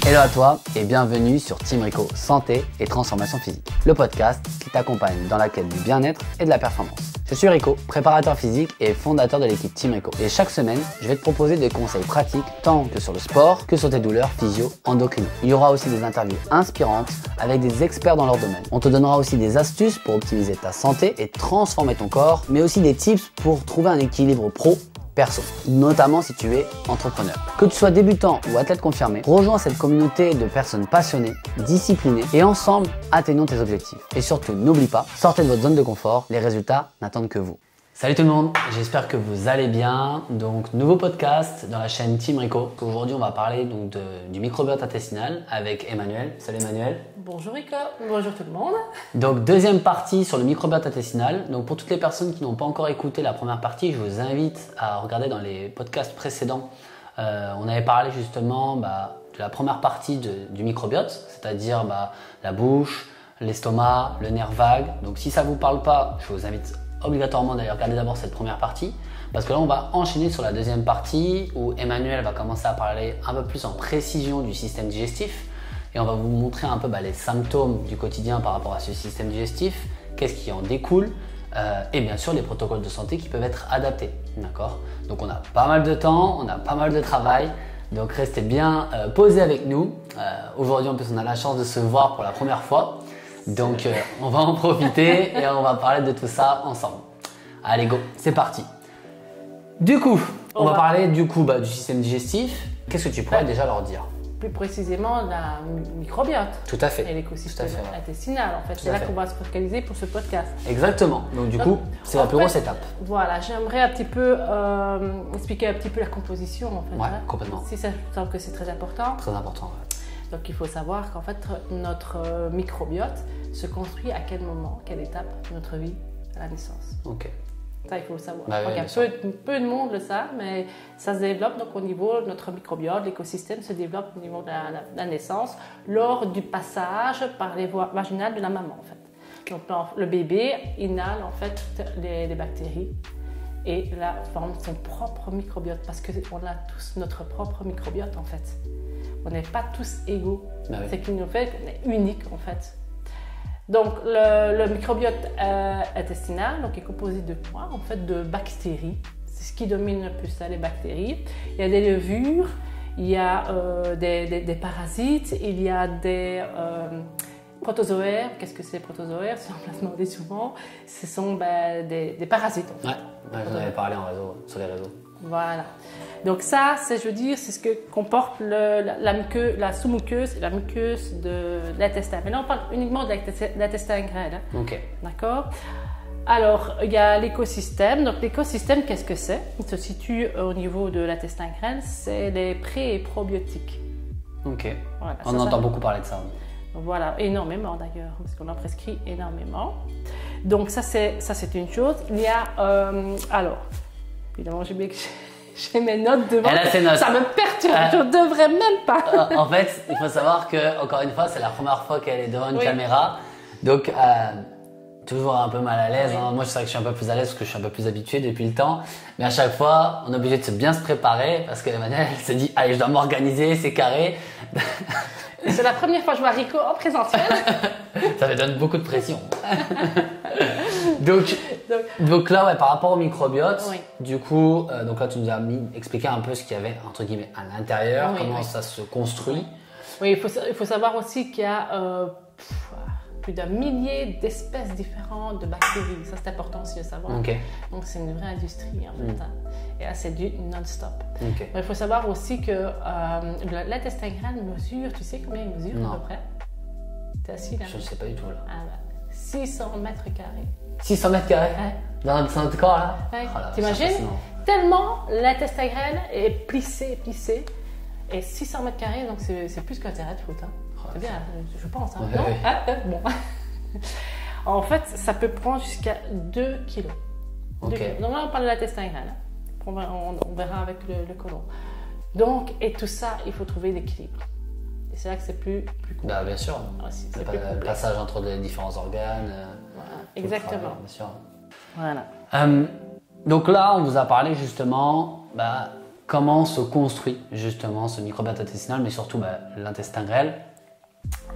Hello à toi et bienvenue sur Team Rico Santé et Transformation Physique, le podcast qui t'accompagne dans la quête du bien-être et de la performance. Je suis Rico, préparateur physique et fondateur de l'équipe Team Rico. Et chaque semaine, je vais te proposer des conseils pratiques tant que sur le sport que sur tes douleurs physio-endocrines. Il y aura aussi des interviews inspirantes avec des experts dans leur domaine. On te donnera aussi des astuces pour optimiser ta santé et transformer ton corps, mais aussi des tips pour trouver un équilibre pro-perso, notamment si tu es entrepreneur. Que tu sois débutant ou athlète confirmé, rejoins cette communauté de personnes passionnées, disciplinées et ensemble atteignons tes objectifs. Et surtout, n'oublie pas, sortez de votre zone de confort, les résultats n'attendent que vous. Salut tout le monde, j'espère que vous allez bien. Donc, nouveau podcast dans la chaîne Team Rico. Aujourd'hui, on va parler donc du microbiote intestinal avec Emmanuel. Salut Emmanuel. Bonjour Rico, bonjour tout le monde. Donc, deuxième partie sur le microbiote intestinal. Donc, pour toutes les personnes qui n'ont pas encore écouté la première partie, je vous invite à regarder dans les podcasts précédents. On avait parlé justement de la première partie du microbiote, c'est-à-dire la bouche, l'estomac, le nerf vague. Donc, si ça ne vous parle pas, je vous invite obligatoirement d'aller regarder d'abord cette première partie, parce que là on va enchaîner sur la deuxième partie où Emmanuel va commencer à parler un peu plus en précision du système digestif et on va vous montrer un peu les symptômes du quotidien par rapport à ce système digestif, qu'est-ce qui en découle et bien sûr les protocoles de santé qui peuvent être adaptés. D'accord ? Donc on a pas mal de temps, on a pas mal de travail, donc restez bien posés avec nous. Aujourd'hui en plus on a la chance de se voir pour la première fois. Donc on va en profiter et on va parler de tout ça ensemble. Allez go, c'est parti. Du coup, on va parler du système digestif. Qu'est-ce que tu pourrais déjà leur dire? Plus précisément la microbiote. Tout à fait. Et l'écosystème intestinal en fait. C'est là qu'on va se focaliser pour ce podcast. Exactement. Donc du coup, c'est la plus grosse étape. Voilà, j'aimerais un petit peu expliquer un petit peu la composition en fait. Ouais, complètement. Si ça semble que c'est très important. Très important, ouais. Donc il faut savoir qu'en fait notre microbiote se construit à quel moment, quelle étape de notre vie à la naissance. Ok. Ça il faut le savoir. Oui, peu de monde le savent, mais ça se développe donc au niveau de notre microbiote, l'écosystème se développe au niveau de la naissance lors du passage par les voies vaginales de la maman en fait. Donc le bébé inhale en fait les bactéries et là forme son propre microbiote parce qu'on a tous notre propre microbiote en fait. On n'est pas tous égaux. Oui. C'est ce qui nous fait qu'on est unique en fait. Donc le microbiote intestinal est composé de quoi? En fait de bactéries. C'est ce qui domine le plus ça, les bactéries. Il y a des levures, il y a des parasites, il y a des protozoaires. Qu'est-ce que c'est les protozoaires? Si on me l'a demandé souvent, ce sont des parasites. En fait. Ouais, vous en avez parlé en réseau, sur les réseaux. Voilà. Donc ça, c'est ce que comporte la sous-muqueuse et la muqueuse de l'intestin. Mais là, on parle uniquement de l'intestin grêle. Hein. Ok. D'accord. Alors, il y a l'écosystème. Donc l'écosystème, qu'est-ce que c'est? Il se situe au niveau de l'intestin grêle. C'est les pré- et probiotiques. Ok. Voilà, on entend beaucoup parler de ça. Voilà, énormément d'ailleurs, parce qu'on en prescrit énormément. Donc ça, c'est une chose. Il y a, alors, évidemment, j'ai mes notes devant. Elle a ses notes. Ça me perturbe, je ne devrais même pas. En fait, il faut savoir que, encore une fois, c'est la première fois qu'elle est devant une caméra. Donc, toujours un peu mal à l'aise. Oui. Hein. Moi, je sais que je suis un peu plus à l'aise parce que je suis un peu plus habitué depuis le temps. Mais à chaque fois, on est obligé de bien se préparer parce qu'Emmanuel se dit « Allez, je dois m'organiser, c'est carré. » C'est la première fois que je vois Rico en présentiel. Ça me donne beaucoup de pression. Donc là, par rapport au microbiote, du coup, donc là, tu nous as expliqué un peu ce qu'il y avait, entre guillemets, à l'intérieur, comment ça se construit. Oui, il faut savoir aussi qu'il y a plus d'un millier d'espèces différentes de bactéries. Ça, c'est important aussi de savoir. Okay. Donc, c'est une vraie industrie, en fait. Hein. Et là, c'est du non-stop. Okay. Il faut savoir aussi que l'intestin grêle mesure, tu sais combien il mesure à peu près? T'es assis là? Je ne sais pas du tout, là. 600 mètres carrés. 600 mètres carrés? Ouais. Dans notre corps, là? Ouais. Oh là, t'imagines? Tellement l'intestin grêle est plissé. Et 600 mètres carrés, donc c'est plus qu'un terrain de foot. Hein. C'est bien, je pense. Hein. Ouais, non? ouais. Bon. En fait, ça peut prendre jusqu'à 2 kilos. Okay. 2 kilos. Donc là, on parle de l'intestin grêle. Hein. On verra avec le côlon. Donc, et tout ça, il faut trouver l'équilibre. Et c'est là que c'est plus cool. Bah, bien sûr. C'est le passage entre les différents organes. Voilà, exactement. Travail, bien sûr. Voilà. Donc là, on vous a parlé justement comment se construit justement ce microbiote intestinal, mais surtout l'intestin grêle.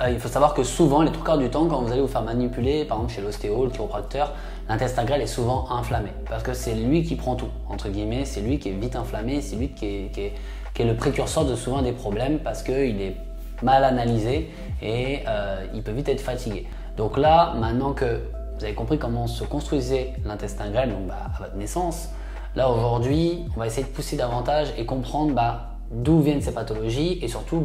Il faut savoir que souvent, les 3/4 du temps, quand vous allez vous faire manipuler, par exemple chez l'ostéo, le chiropracteur, l'intestin grêle est souvent inflammé parce que c'est lui qui prend tout, entre guillemets, c'est lui qui est vite inflammé, c'est lui qui est le précurseur de souvent des problèmes parce qu'il est mal analysé et il peut vite être fatigué. Donc là, maintenant que vous avez compris comment se construisait l'intestin grêle, donc à votre naissance, là aujourd'hui, on va essayer de pousser davantage et comprendre d'où viennent ces pathologies et surtout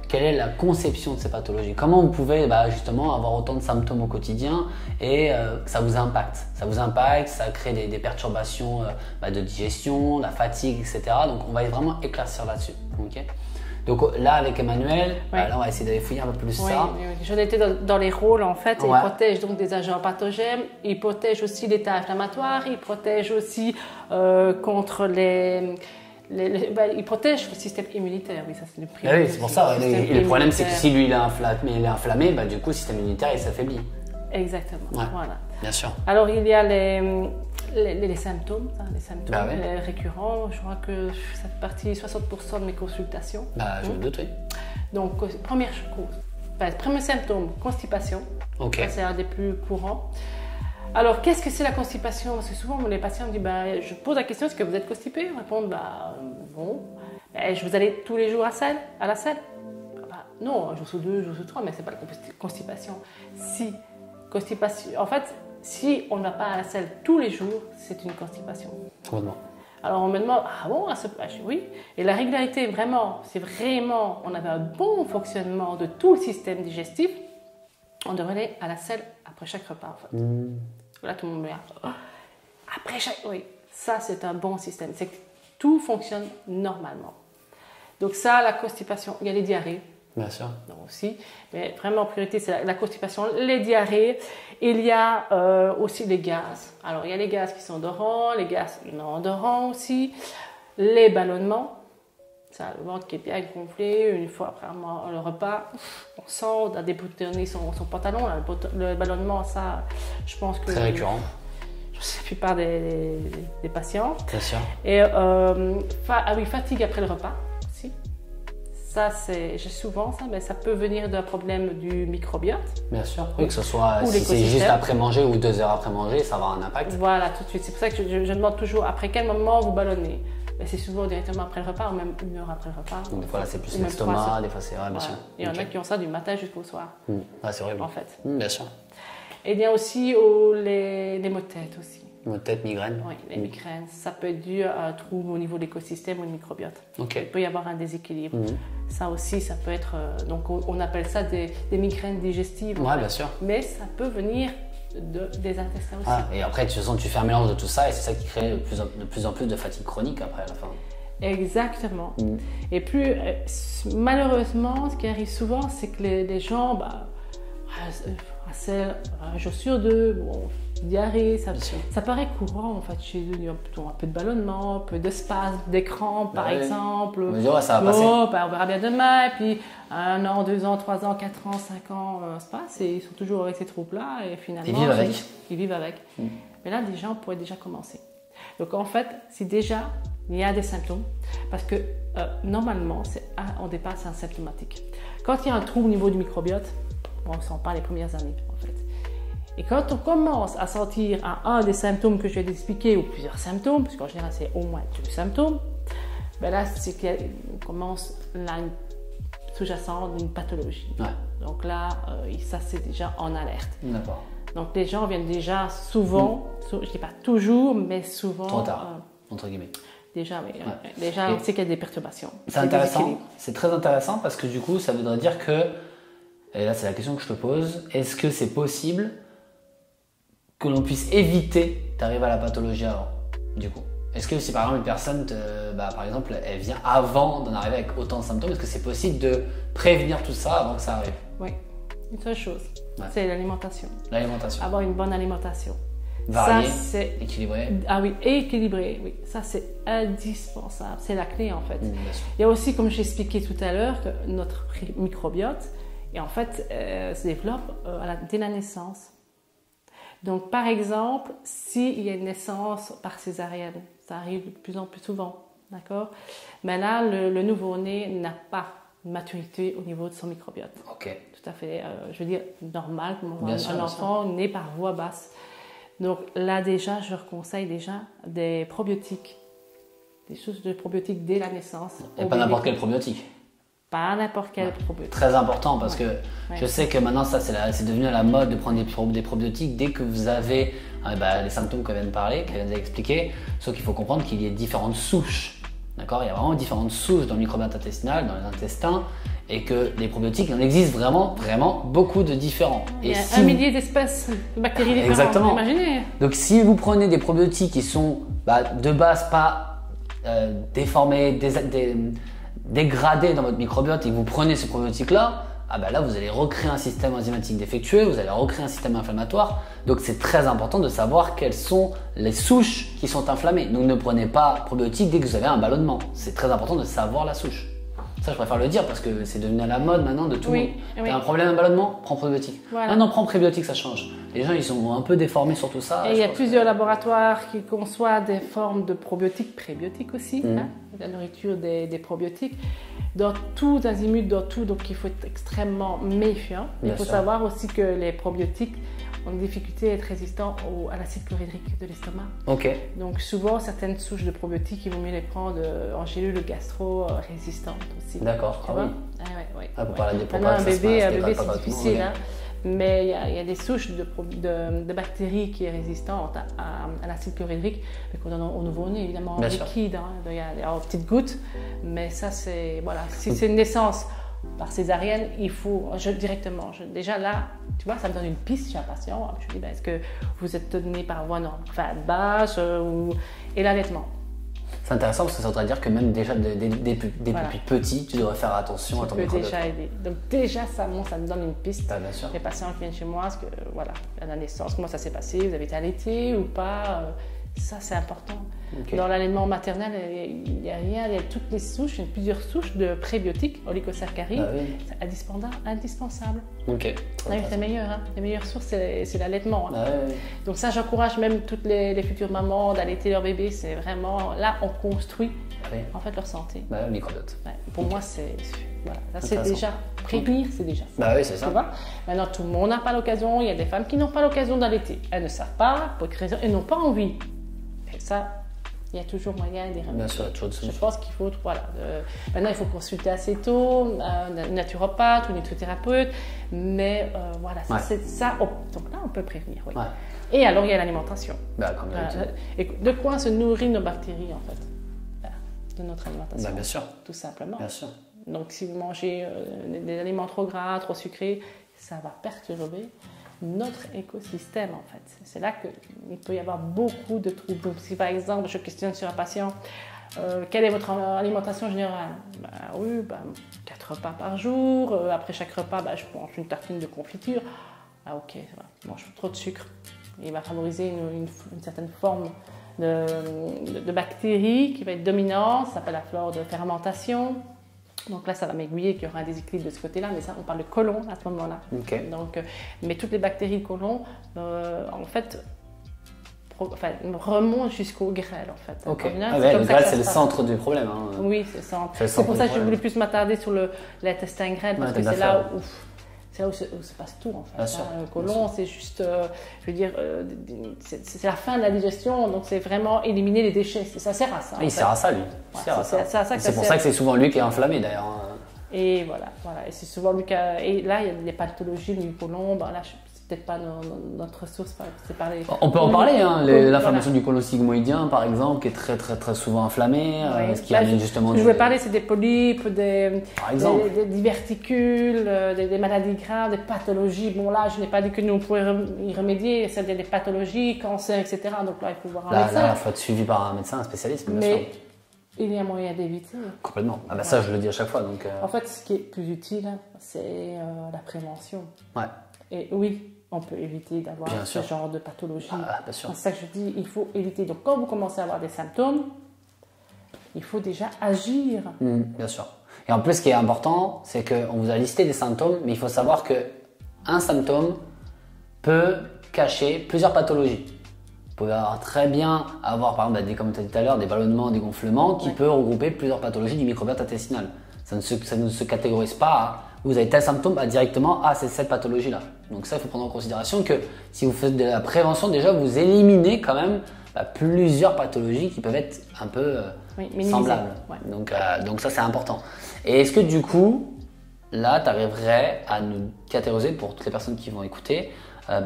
quelle est la conception de ces pathologies. Comment vous pouvez justement avoir autant de symptômes au quotidien et ça vous impacte. Ça vous impacte, ça crée des perturbations de digestion, la fatigue, etc. Donc on va vraiment éclaircir là-dessus. Okay. Donc là avec Emmanuel, là on va essayer d'aller fouiller un peu plus ça. Oui. J'en étais dans les rôles en fait. Il protège donc des agents pathogènes, il protège aussi l'état inflammatoire, il protège aussi contre il protège le système immunitaire, oui, ça c'est le premier. Oui, c'est pour ça. Et le problème, c'est que si lui il est inflammé, du coup, le système immunitaire il s'affaiblit. Exactement. Voilà. Bien sûr. Alors il y a les symptômes, récurrents. Je crois que ça fait partie de 60% de mes consultations. Je me doute, oui. Donc, premier symptôme, constipation. Ok. Ça, c'est un des plus courants. Alors, qu'est-ce que c'est la constipation? Parce que souvent, les patients me disent, je pose la question, est-ce que vous êtes constipé? Ils répondent, bon. Je vous allez tous les jours à la salle? Non, un jour sur 2, un jour sur 3, mais c'est pas la constipation. En fait, si on ne va pas à la salle tous les jours, c'est une constipation. Complètement. Alors on me demande, oui. Et la régularité, vraiment, c'est vraiment, on avait un bon fonctionnement de tout le système digestif, on devrait aller à la salle après chaque repas, en fait. Là, tout le monde me dit, après chaque... Oui, ça, c'est un bon système. C'est que tout fonctionne normalement. Donc ça, la constipation, il y a les diarrhées. Bien sûr. Donc aussi, mais vraiment en priorité, c'est la constipation, les diarrhées. Il y a aussi les gaz. Alors, il y a les gaz qui sont odorants, les gaz non odorants aussi. Les ballonnements. Ça, le ventre qui est bien gonflé, une fois après le repas, on sent, on a déboutonné son pantalon. Le ballonnement, ça, je pense que... Très récurrent. La plupart des patients. Bien sûr. Et fatigue après le repas aussi. Ça, j'ai souvent ça, mais ça peut venir d'un problème du microbiote. Bien sûr, oui, que ce soit si c'est juste après manger ou 2 heures après manger, ça va avoir un impact. Voilà, tout de suite. C'est pour ça que je demande toujours après quel moment vous ballonnez. C'est souvent directement après le repas ou même 1 heure après le repas. Donc des fois là c'est plus l'estomac, des fois c'est bien sûr. Il y en a qui ont ça du matin jusqu'au soir. C'est horrible. En fait. Bien sûr. Et il y a aussi les maux de tête aussi. Maux de tête, migraine. Oui, les migraines. Ça peut être dû à un trouble au niveau de l'écosystème ou du microbiote. Okay. Il peut y avoir un déséquilibre. Ça aussi, ça peut être... donc on appelle ça des migraines digestives. Oui, bien sûr. Mais ça peut venir des intestins aussi. Et après, de toute façon, tu fais un mélange de tout ça et c'est ça qui crée de plus en plus de fatigue chronique après à la fin. Exactement. Et plus, malheureusement, ce qui arrive souvent, c'est que les gens, un jour sur 2, diarrhée, ça paraît courant en fait chez eux. Il y a un peu de ballonnement, un peu de spasme, des crampes par exemple. Ça va passer. On verra bien demain. Et puis 1 an, 2 ans, 3 ans, 4 ans, 5 ans se passent et ils sont toujours avec ces troubles-là et finalement ils vivent avec. Mais là, déjà, on pourrait déjà commencer. Donc en fait, si déjà il y a des symptômes, parce que normalement, au départ, c'est asymptomatique. Quand il y a un trouble au niveau du microbiote, on ne sent pas les premières années en fait. Et quand on commence à sentir un des symptômes que je vais expliquer, ou plusieurs symptômes, parce qu'en général c'est au moins 2 symptômes, là c'est qu'on commence une sous-jacente d'une pathologie. Donc là, ça c'est déjà en alerte. D'accord. Donc les gens viennent déjà souvent, je ne dis pas toujours, mais souvent... Trop tard, entre guillemets. Déjà, on sait qu'il y a des perturbations. C'est intéressant, c'est très intéressant parce que du coup ça voudrait dire que, et là c'est la question que je te pose, est-ce que c'est possible que l'on puisse éviter d'arriver à la pathologie avant, du coup? Est-ce que si par exemple une personne, par exemple, elle vient avant d'en arriver avec autant de symptômes, est-ce que c'est possible de prévenir tout ça avant que ça arrive? Oui, une seule chose, c'est l'alimentation. L'alimentation. Avoir une bonne alimentation. Variée, équilibrée. Ah oui, équilibrée, oui. Ça, c'est indispensable. C'est la clé, en fait. Il y a aussi, comme j'ai expliqué tout à l'heure, que notre microbiote, et en fait, se développe dès la naissance. Donc, par exemple, s'il y a une naissance par césarienne, ça arrive de plus en plus souvent. D'accord. Mais là, le nouveau-né n'a pas de maturité au niveau de son microbiote. Ok. Tout à fait, je veux dire, normal, comme Bien sûr, un enfant né par voie basse. Donc là, déjà, je leur conseille déjà des probiotiques, des sources de probiotiques dès la naissance. Et pas n'importe quel probiotique. Pas n'importe quel probiotique. Très important parce que je sais que maintenant, ça, c'est devenu à la mode de prendre des probiotiques dès que vous avez les symptômes qu'on vient de parler, qu'elle vient d'expliquer. Sauf qu'il faut comprendre qu'il y a différentes souches. D'accord, il y a vraiment différentes souches dans le microbiote intestinal, dans les intestins, et que les probiotiques, il en existe vraiment beaucoup de différents. Il y a un millier d'espèces de bactéries différentes. Exactement. Imaginez. Donc si vous prenez des probiotiques qui sont de base pas déformés, dégradés dans votre microbiote et que vous prenez ce probiotique-là, là vous allez recréer un système enzymatique défectueux, vous allez recréer un système inflammatoire. Donc c'est très important de savoir quelles sont les souches qui sont inflammées. Donc ne prenez pas probiotiques dès que vous avez un ballonnement. C'est très important de savoir la souche. Ça, je préfère le dire parce que c'est devenu à la mode maintenant de tout le monde. T'as un problème, un ballonnement, prends probiotique. Voilà. Ah non, prends prébiotique, ça change. Les gens, ils sont un peu déformés sur tout ça. Et il y a plusieurs laboratoires qui conçoivent des formes de probiotiques, prébiotiques aussi, la nourriture des probiotiques. Dans tout azimut, dans tout, donc il faut être extrêmement méfiant. Il faut savoir aussi que les probiotiques ont une difficulté à être résistants à l'acide chlorhydrique de l'estomac. Ok. Donc souvent, certaines souches de probiotiques, il vaut mieux les prendre en gélules gastro-résistantes aussi. D'accord. Tu vois? Pour parler des Maintenant, un bébé, c'est difficile. Mais il y a des souches de bactéries qui sont résistantes à l'acide chlorhydrique, qu'on donne au nouveau-né, évidemment, en liquide, il y a en petites gouttes. Mais ça, c'est. Voilà. Si c'est une naissance par césarienne, il faut directement. Déjà là, tu vois, ça me donne une piste chez un patient. Je lui dis, est-ce que vous êtes donné par voie basse et l'allaitement. C'est intéressant parce que ça voudrait dire que même déjà depuis petit, tu devrais faire attention à ton microbiote. Ça peut déjà aider. Donc déjà, ça me donne une piste. Bien sûr. Les patients qui viennent chez moi, parce que à la naissance, comment ça s'est passé, vous avez été allaité ou pas, ça c'est important. Okay. Dans l'allaitement maternel, il y a toutes les souches, il y a plusieurs souches de prébiotiques, oligosaccharides, c'est indispensable. Ok. C'est meilleur, hein. Les meilleures sources, c'est l'allaitement. Hein. Donc ça, j'encourage même toutes les futures mamans d'allaiter leur bébé. C'est vraiment, là, on construit en fait leur santé. Le microbiote. Pour moi, c'est déjà, prévenir, c'est déjà ça. Oui, c'est ça. Maintenant, tout le monde n'a pas l'occasion. Il y a des femmes qui n'ont pas l'occasion d'allaiter. Elles ne savent pas, pour quelle raison, elles n'ont pas envie. Et ça, il y a toujours moyen d'y remédier. Bien sûr, toujours de Je pense qu'il faut, maintenant il faut consulter assez tôt, un naturopathe ou un nutrithérapeute, mais c'est ça. Donc là, on peut prévenir, oui. Et alors, il y a l'alimentation. Et de quoi se nourrissent nos bactéries, en fait? De notre alimentation. Bien sûr. Tout simplement. Bien sûr. Donc, si vous mangez des aliments trop gras, trop sucrés, ça va perturber notre écosystème en fait. C'est là qu'il peut y avoir beaucoup de troubles. Si par exemple je questionne sur un patient, quelle est votre alimentation générale? 4 repas par jour, après chaque repas je mange une tartine de confiture. Ok, je mange trop de sucre. Il va favoriser une certaine forme de bactéries qui va être dominante, ça s'appelle la flore de fermentation. Donc là, ça va m'aiguiller qu'il y aura un déséquilibre de ce côté-là, mais ça, on parle de côlon à ce moment-là. Okay. Donc, mais toutes les bactéries de côlon, en fait, remontent jusqu'au grêle, en fait. Okay. Le grêle, c'est le centre du problème. Hein. Oui, c'est le centre. C'est pour ça que je voulais plus m'attarder sur l'intestin grêle, parce que c'est là où se passe tout, en fait. Bien sûr. Le côlon, c'est juste, je veux dire, c'est la fin de la digestion, donc c'est vraiment éliminer les déchets. Ça sert à ça. Il sert à ça, lui. C'est pour ça que c'est souvent lui qui est inflammé, d'ailleurs. Et voilà. Et c'est souvent lui qui a... Et là, il y a des pathologies du côlon. Là, c'est peut-être pas notre source. C'est parler. On peut en parler, hein. L'inflammation du côlon sigmoïdien, par exemple, qui est très, très, très souvent inflammée. Ce qui amène justement. Je voulais parler, c'est des polypes, des diverticules, des maladies graves, des pathologies. Bon, là, je n'ai pas dit que nous on pourrait y remédier. C'est des pathologies, cancer, etc. Donc là, il faut voir un médecin. Là, il faut être suivi par un médecin, un spécialiste, bien sûr. Il y a moyen d'éviter. Complètement. Ça, je le dis à chaque fois. Donc, En fait, ce qui est plus utile, c'est la prévention. Et oui, on peut éviter d'avoir ce genre de pathologie. C'est ça que je dis, il faut éviter. Donc, quand vous commencez à avoir des symptômes, il faut déjà agir. Bien sûr. Et en plus, ce qui est important, c'est qu'on vous a listé des symptômes, mais il faut savoir qu'un symptôme peut cacher plusieurs pathologies. pouvez très bien avoir, par exemple, comme tu as dit tout à l'heure, des ballonnements, des gonflements qui peuvent regrouper plusieurs pathologies du microbiote intestinal. Ça ne se catégorise pas à vous avez tel symptôme, directement, c'est cette pathologie-là. Donc ça, il faut prendre en considération que si vous faites de la prévention, déjà, vous éliminez quand même plusieurs pathologies qui peuvent être un peu semblables. Ouais. Donc ça, c'est important. Et est-ce que du coup, là, tu arriverais à nous catégoriser pour toutes les personnes qui vont écouter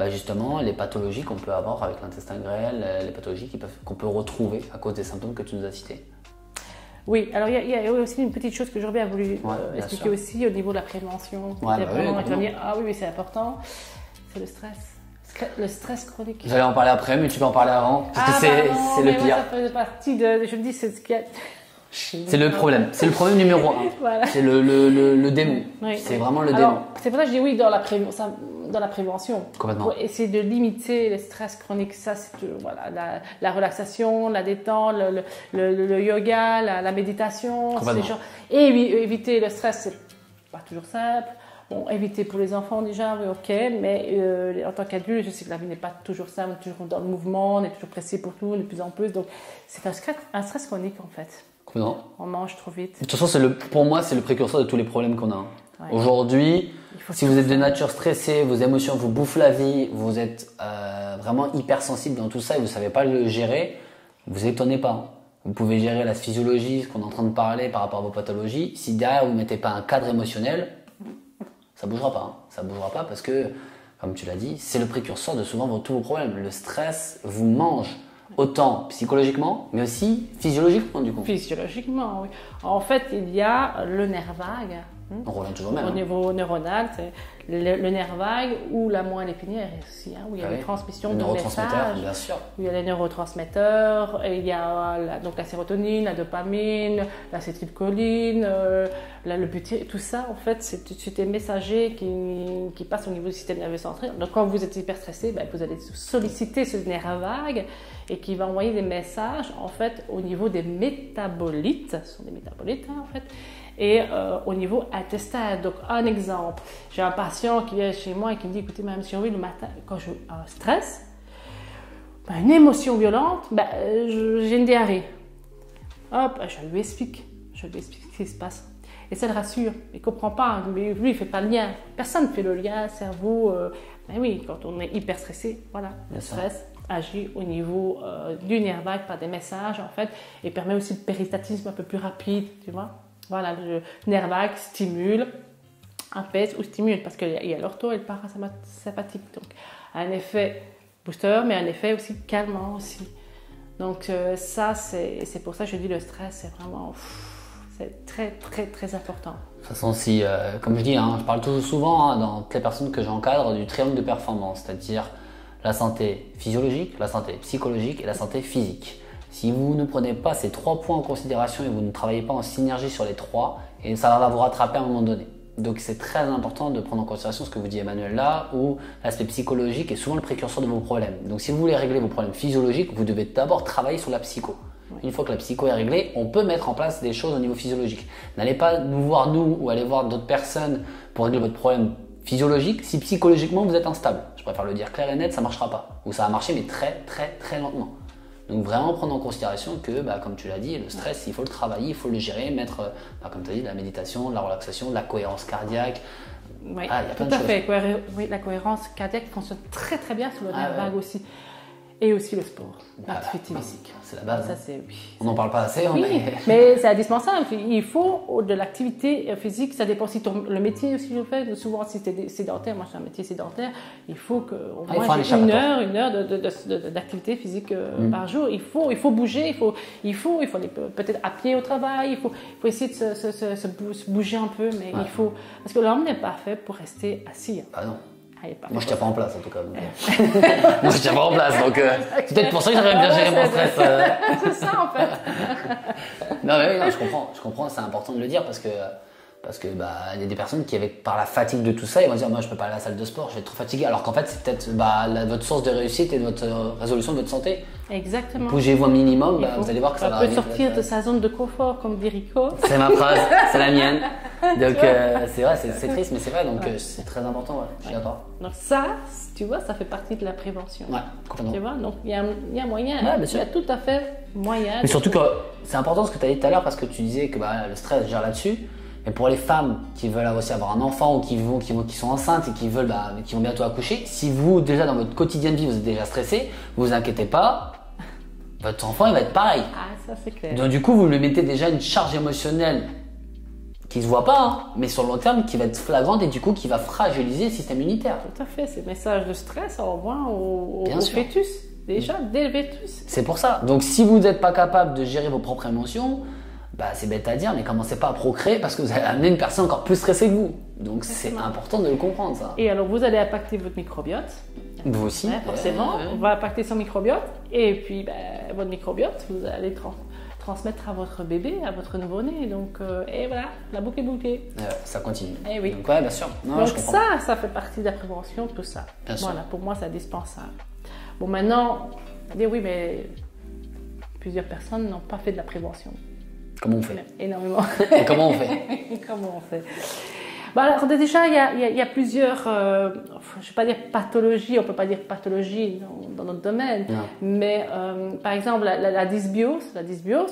justement les pathologies qu'on peut avoir avec l'intestin grêle, les pathologies qu'on peut retrouver à cause des symptômes que tu nous as cités? Oui, alors il y a aussi une petite chose que j'aurais bien voulu expliquer aussi au niveau de la prévention. Tu vas dire, oui, c'est important, c'est le stress. Le stress chronique. J'allais en parler après, mais tu peux en parler avant, parce que c'est le pire. Ça fait partie de. Je me dis, c'est ce qu'il y a. C'est le problème. C'est le problème numéro 1. Voilà. C'est le démon. Oui. C'est vraiment le démon. C'est pour ça que je dis oui dans la prévention. Complètement. Pour essayer de limiter le stress chronique. Ça, c'est la relaxation, la détente, le yoga, la méditation. Et éviter le stress, c'est pas toujours simple. Bon, éviter pour les enfants déjà, oui, ok, mais en tant qu'adulte, je sais que la vie n'est pas toujours simple, on est toujours dans le mouvement, on est toujours pressé pour tout, de plus en plus. Donc, c'est un stress chronique en fait. Non. On mange trop vite. De toute façon, pour moi, c'est le précurseur de tous les problèmes qu'on a. Ouais. Aujourd'hui, si vous êtes de nature stressée, vos émotions vous bouffent la vie, vous êtes vraiment hypersensible dans tout ça et vous ne savez pas le gérer, vous étonnez pas. Vous pouvez gérer la physiologie, ce qu'on est en train de parler par rapport à vos pathologies. Si derrière, vous ne mettez pas un cadre émotionnel, ça ne bougera pas. Ça ne bougera pas parce que, comme tu l'as dit, c'est le précurseur de souvent tous vos problèmes. Le stress vous mange. Autant psychologiquement, mais aussi physiologiquement du coup. Physiologiquement, oui. En fait, il y a le nerf vague. On revient toujours même. Au niveau neuronal, c'est le nerf vague ou la moelle épinière aussi, où il y a les transmissions de messages. Bien sûr. Où il y a les neurotransmetteurs, et il y a donc la sérotonine, la dopamine, l'acétylcholine, le butyr, tout ça, en fait, c'est des messagers qui passent au niveau du système nerveux central. Donc, quand vous êtes hyper stressé, vous allez solliciter ce nerf vague et qui va envoyer des messages, en fait, au niveau des métabolites. Ce sont des métabolites, en fait. Et au niveau intestin. Donc, un exemple, j'ai un patient qui vient chez moi et qui me dit, écoutez, Mme Survie, le matin, quand j'ai un stress, une émotion violente, j'ai une diarrhée. Hop, je lui explique ce qui se passe. Et ça le rassure. Il ne comprend pas, mais lui, il ne fait pas le lien. Personne ne fait le lien, cerveau. Oui, quand on est hyper stressé, voilà, le stress agit au niveau du nerf vague par des messages, en fait, et permet aussi le péristatisme un peu plus rapide, tu vois. Voilà, le nerf vague stimule, apaise ou stimule, parce qu'il y a l'ortho et le parasympathique. Donc, un effet booster, mais un effet aussi calmant aussi. Donc, ça, c'est pour ça que je dis le stress, c'est vraiment... c'est très, très, très important. De toute façon, comme je dis, je parle toujours souvent dans toutes les personnes que j'encadre du triangle de performance, c'est-à-dire la santé physiologique, la santé psychologique et la santé physique. Si vous ne prenez pas ces 3 points en considération et vous ne travaillez pas en synergie sur les 3, et ça va vous rattraper à un moment donné. Donc c'est très important de prendre en considération ce que vous dit Emmanuel là, où l'aspect psychologique est souvent le précurseur de vos problèmes. Donc si vous voulez régler vos problèmes physiologiques, vous devez d'abord travailler sur la psycho. Une fois que la psycho est réglée, on peut mettre en place des choses au niveau physiologique. N'allez pas nous voir nous ou aller voir d'autres personnes pour régler votre problème physiologique si psychologiquement vous êtes instable. Je préfère le dire clair et net, ça ne marchera pas. Ou ça va marcher mais très très très lentement. Donc vraiment prendre en considération que, comme tu l'as dit, le stress, il faut le travailler, il faut le gérer, mettre, comme tu as dit, de la méditation, de la relaxation, de la cohérence cardiaque. Oui, il y a plein de choses. Tout à fait. Oui, la cohérence cardiaque fonctionne très très bien sur le nerf vague aussi. Et aussi le sport, l'activité physique. C'est la base. Ça, on n'en parle pas assez. Mais c'est indispensable. Il faut de l'activité physique. Ça dépend si le métier aussi je fais. Souvent, si tu es sédentaire, moi, je suis un métier sédentaire, il faut qu'au moins j'ai une heure d'activité physique par jour. Il faut bouger, il faut aller peut-être à pied au travail, il faut essayer de se bouger un peu, mais il faut... Parce que l'homme n'est pas fait pour rester assis. Ah non. Moi je tiens pas en place en tout cas. Moi je tiens pas en place donc c'est peut-être pour ça que j'aurais bien géré mon stress. C'est ça en fait. Non mais oui, je comprends, c'est important de le dire parce que Parce que y a des personnes qui, par la fatigue de tout ça, ils vont dire moi je peux pas aller à la salle de sport, je vais être trop fatigué. Alors qu'en fait c'est peut-être votre source de réussite et de votre résolution de votre santé. Exactement. Bougez-vous un minimum, vous allez voir que ça va arriver. On peut sortir de sa zone de confort, comme dit Rico. C'est ma phrase, c'est la mienne. Donc c'est vrai, c'est triste, mais c'est vrai, donc c'est très important, je suis d'accord. Donc ça, tu vois, ça fait partie de la prévention. Ouais, complètement. Tu vois, donc il y a moyen, il y a tout à fait moyen. Mais surtout que c'est important ce que tu as dit tout à l'heure, parce que tu disais que le stress gère là-dessus. Mais pour les femmes qui veulent aussi avoir un enfant ou qui sont enceintes et qui vont bientôt accoucher, si vous déjà dans votre quotidien de vie vous êtes déjà stressé, vous inquiétez pas, votre enfant il va être pareil. Ah ça c'est clair. Donc du coup vous lui mettez déjà une charge émotionnelle qui se voit pas, mais sur le long terme qui va être flagrante et du coup qui va fragiliser le système immunitaire. Tout à fait, ces messages de stress on voit au fœtus, déjà dès le fœtus. C'est pour ça. Donc si vous n'êtes pas capable de gérer vos propres émotions, c'est bête à dire, mais commencez pas à procréer parce que vous allez amener une personne encore plus stressée que vous. Donc c'est important de le comprendre ça. Et alors vous allez impacter votre microbiote. Vous aussi. Forcément, on va impacter son microbiote. Et puis votre microbiote, vous allez transmettre à votre bébé, à votre nouveau-né. Donc et voilà, la boucle est bouclée. Ça continue. Et oui. Donc bien sûr. Non, donc ça fait partie de la prévention, tout ça. Bien sûr. Voilà, pour moi c'est indispensable. Bon maintenant, on va dire oui, mais plusieurs personnes n'ont pas fait de la prévention. Comment on fait? Énormément. Et comment on fait? Comment on fait? Alors déjà, il y a plusieurs, je ne vais pas dire pathologies, on ne peut pas dire pathologie dans notre domaine, mais par exemple la dysbiose,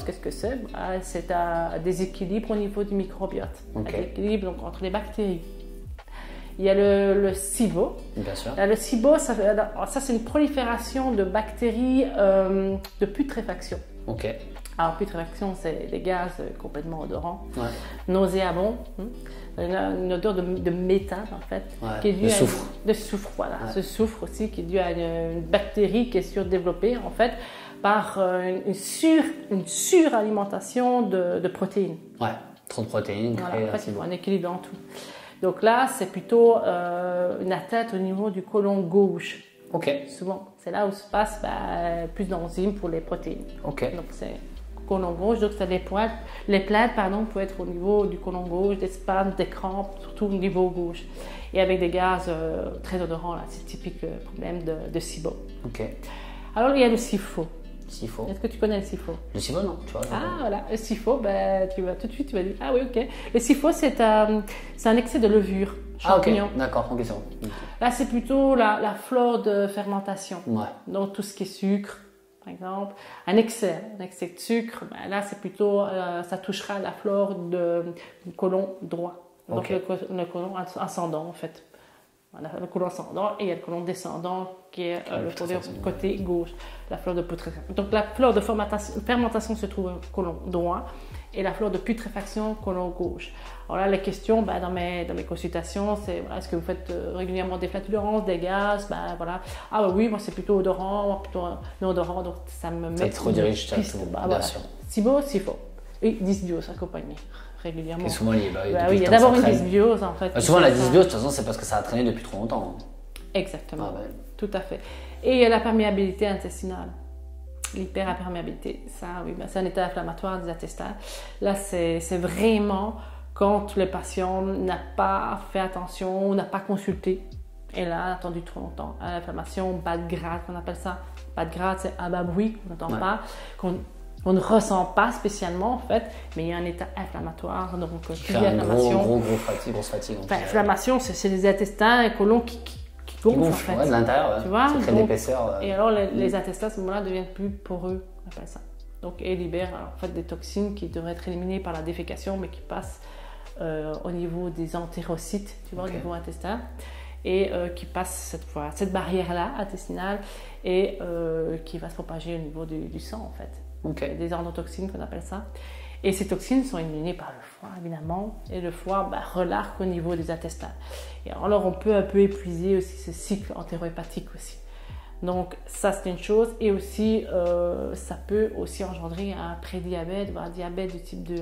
qu'est-ce que c'est? C'est un déséquilibre au niveau du microbiote, un déséquilibre donc, entre les bactéries. Il y a le SIBO. Bien sûr. Le SIBO, ça c'est une prolifération de bactéries de putréfaction. Ok. Alors, putréfaction, c'est des gaz complètement odorants, nauséabonds, une odeur de méthane en fait, qui est due de soufre, voilà. Ce soufre aussi qui est dû à une bactérie qui est surdéveloppée en fait par une suralimentation de protéines. Ouais, trop de protéines. Voilà, en fait, il faut un équilibre en tout. Donc là, c'est plutôt une atteinte au niveau du côlon gauche. Ok. Souvent, c'est là où se passe plus d'enzymes pour les protéines. Ok. Donc c'est côlon gauche, donc c'est des pointes. Les plaintes, peuvent être au niveau du côlon gauche, des spasmes, des crampes, surtout au niveau gauche. Et avec des gaz très odorants, là, c'est typique problème de SIBO. Ok. Alors il y a le SIFO. SIFO. Est-ce que tu connais le SIFO? Le SIFO, non. Tu vois, voilà. Le SIFO, tu vas tout de suite, tu vas dire, ah oui, ok. Le SIFO, c'est un excès de levure. Champignon. Ok, d'accord, ok, c'est bon. Là, c'est plutôt la flore de fermentation. Ouais. Donc, tout ce qui est sucre, par exemple. Un excès de sucre, là, c'est plutôt, ça touchera la flore du côlon droit. Donc, le côlon ascendant, en fait. Voilà, le côlon ascendant et il y a le côlon descendant qui est le côté gauche, la flore de putréfaction. Donc, la flore de fermentation se trouve au côlon droit et la flore de putréfaction, côlon gauche. Alors là, les questions dans mes consultations, c'est est-ce que vous faites régulièrement des flatulences, des gaz? Voilà. Ah bah oui, moi c'est plutôt odorant, plutôt non odorant, donc ça me met. Ça te redirige bien sûr. SIBO, SIFO. Et dysbiose accompagnée régulièrement. C'est souvent lié. Oui, il y a d'abord une dysbiose en fait. Souvent la dysbiose, de toute façon, c'est parce que ça a traîné depuis trop longtemps. Exactement. Tout à fait. Et il y a la perméabilité intestinale. L'hyperperméabilité, ça, oui, c'est un état inflammatoire des intestins. Là, c'est vraiment quand le patient n'a pas fait attention, n'a pas consulté, et là, a attendu trop longtemps. L'inflammation bas de grade, on appelle ça. Bas de grade, c'est un bas bruit qu'on n'entend pas, qu'on ne ressent pas spécialement en fait, mais il y a un état inflammatoire, donc grosse fatigue. L'inflammation, c'est les intestins et côlons qui gonflent en fait. De l'intérieur, tu vois, ça crée de l'épaisseur. Et alors les intestins à ce moment-là deviennent plus poreux, on appelle ça. Donc et libèrent en fait des toxines qui devraient être éliminées par la défécation, mais qui passent au niveau des entérocytes, tu vois, au niveau intestin, et qui passent cette barrière-là intestinale et qui va se propager au niveau du sang en fait. Des endotoxines qu'on appelle ça. Et ces toxines sont éliminées par le foie, évidemment, et le foie relarque au niveau des intestins. Et alors, on peut un peu épuiser aussi ce cycle entérohépatique aussi. Donc, ça, c'est une chose. Et aussi, ça peut aussi engendrer un prédiabète, voire un diabète du type 2.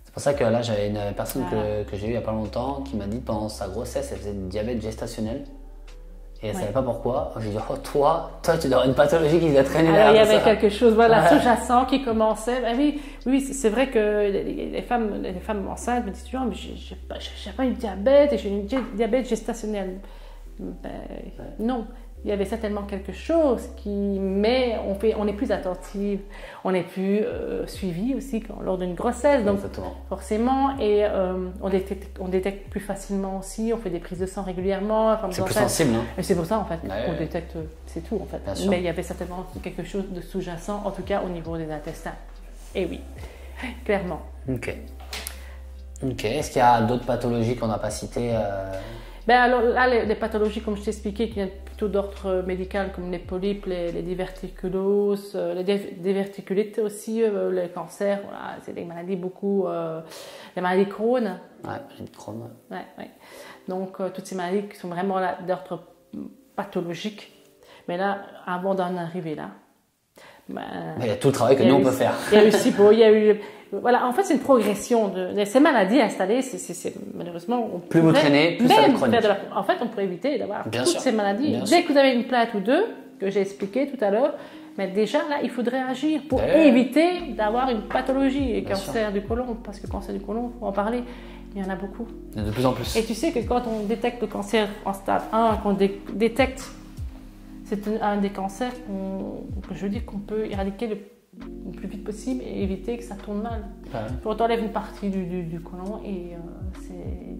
C'est pour ça que là, j'avais une personne que j'ai eue il n'y a pas longtemps qui m'a dit que pendant sa grossesse, elle faisait du diabète gestationnel. et elle ne savait pas pourquoi. Je lui ai dit, oh, toi, tu dois avoir une pathologie qui doit traîner Alors, derrière il y avait ça. quelque chose sous-jacent qui commençait. Ben oui, c'est vrai que les femmes enceintes me disent toujours, mais j'ai pas eu de diabète et j'ai eu un diabète gestationnel. Ben, non. Il y avait certainement quelque chose mais on est plus attentive, on est plus suivi aussi lors d'une grossesse, donc Exactement. forcément, et on détecte plus facilement aussi, on fait des prises de sang régulièrement. C'est plus sensible, non? Et c'est pour ça en fait qu'on Ouais. détecte, c'est tout en fait. Bien sûr. Mais il y avait certainement quelque chose de sous-jacent, en tout cas au niveau des intestins. Et oui, clairement. Ok. Est-ce qu'il y a d'autres pathologies qu'on n'a pas citées Ben alors là, les pathologies, comme je t'ai expliqué, qui viennent plutôt d'ordre médical, comme les polypes, les diverticuloses, les diverticulites aussi, les cancers, voilà, c'est des maladies les maladies Crohn. Ouais, j'ai de Crohn. Ouais. Donc, toutes ces maladies qui sont vraiment d'ordre pathologique. Mais là, avant d'en arriver là, il y a tout le travail que nous on peut faire. Il y a eu SIBO, il y a eu... Voilà, en fait, c'est une progression de ces maladies installées. Malheureusement, on plus vous traînez, plus ça va être chronique. En fait, on pourrait éviter d'avoir Bien toutes sûr. ces maladies. Bien Dès sûr. que vous avez une plainte ou deux, que j'ai expliqué tout à l'heure, mais déjà là, il faudrait agir pour éviter d'avoir une pathologie. Et cancer du côlon, parce que cancer du côlon, il faut en parler, il y en a beaucoup. Il y en a de plus en plus. Et tu sais que quand on détecte le cancer en stade 1, qu'on détecte, c'est un des cancers qu'on peut éradiquer le plus vite possible et éviter que ça tourne mal. Ouais. On t'enlève une partie du côlon et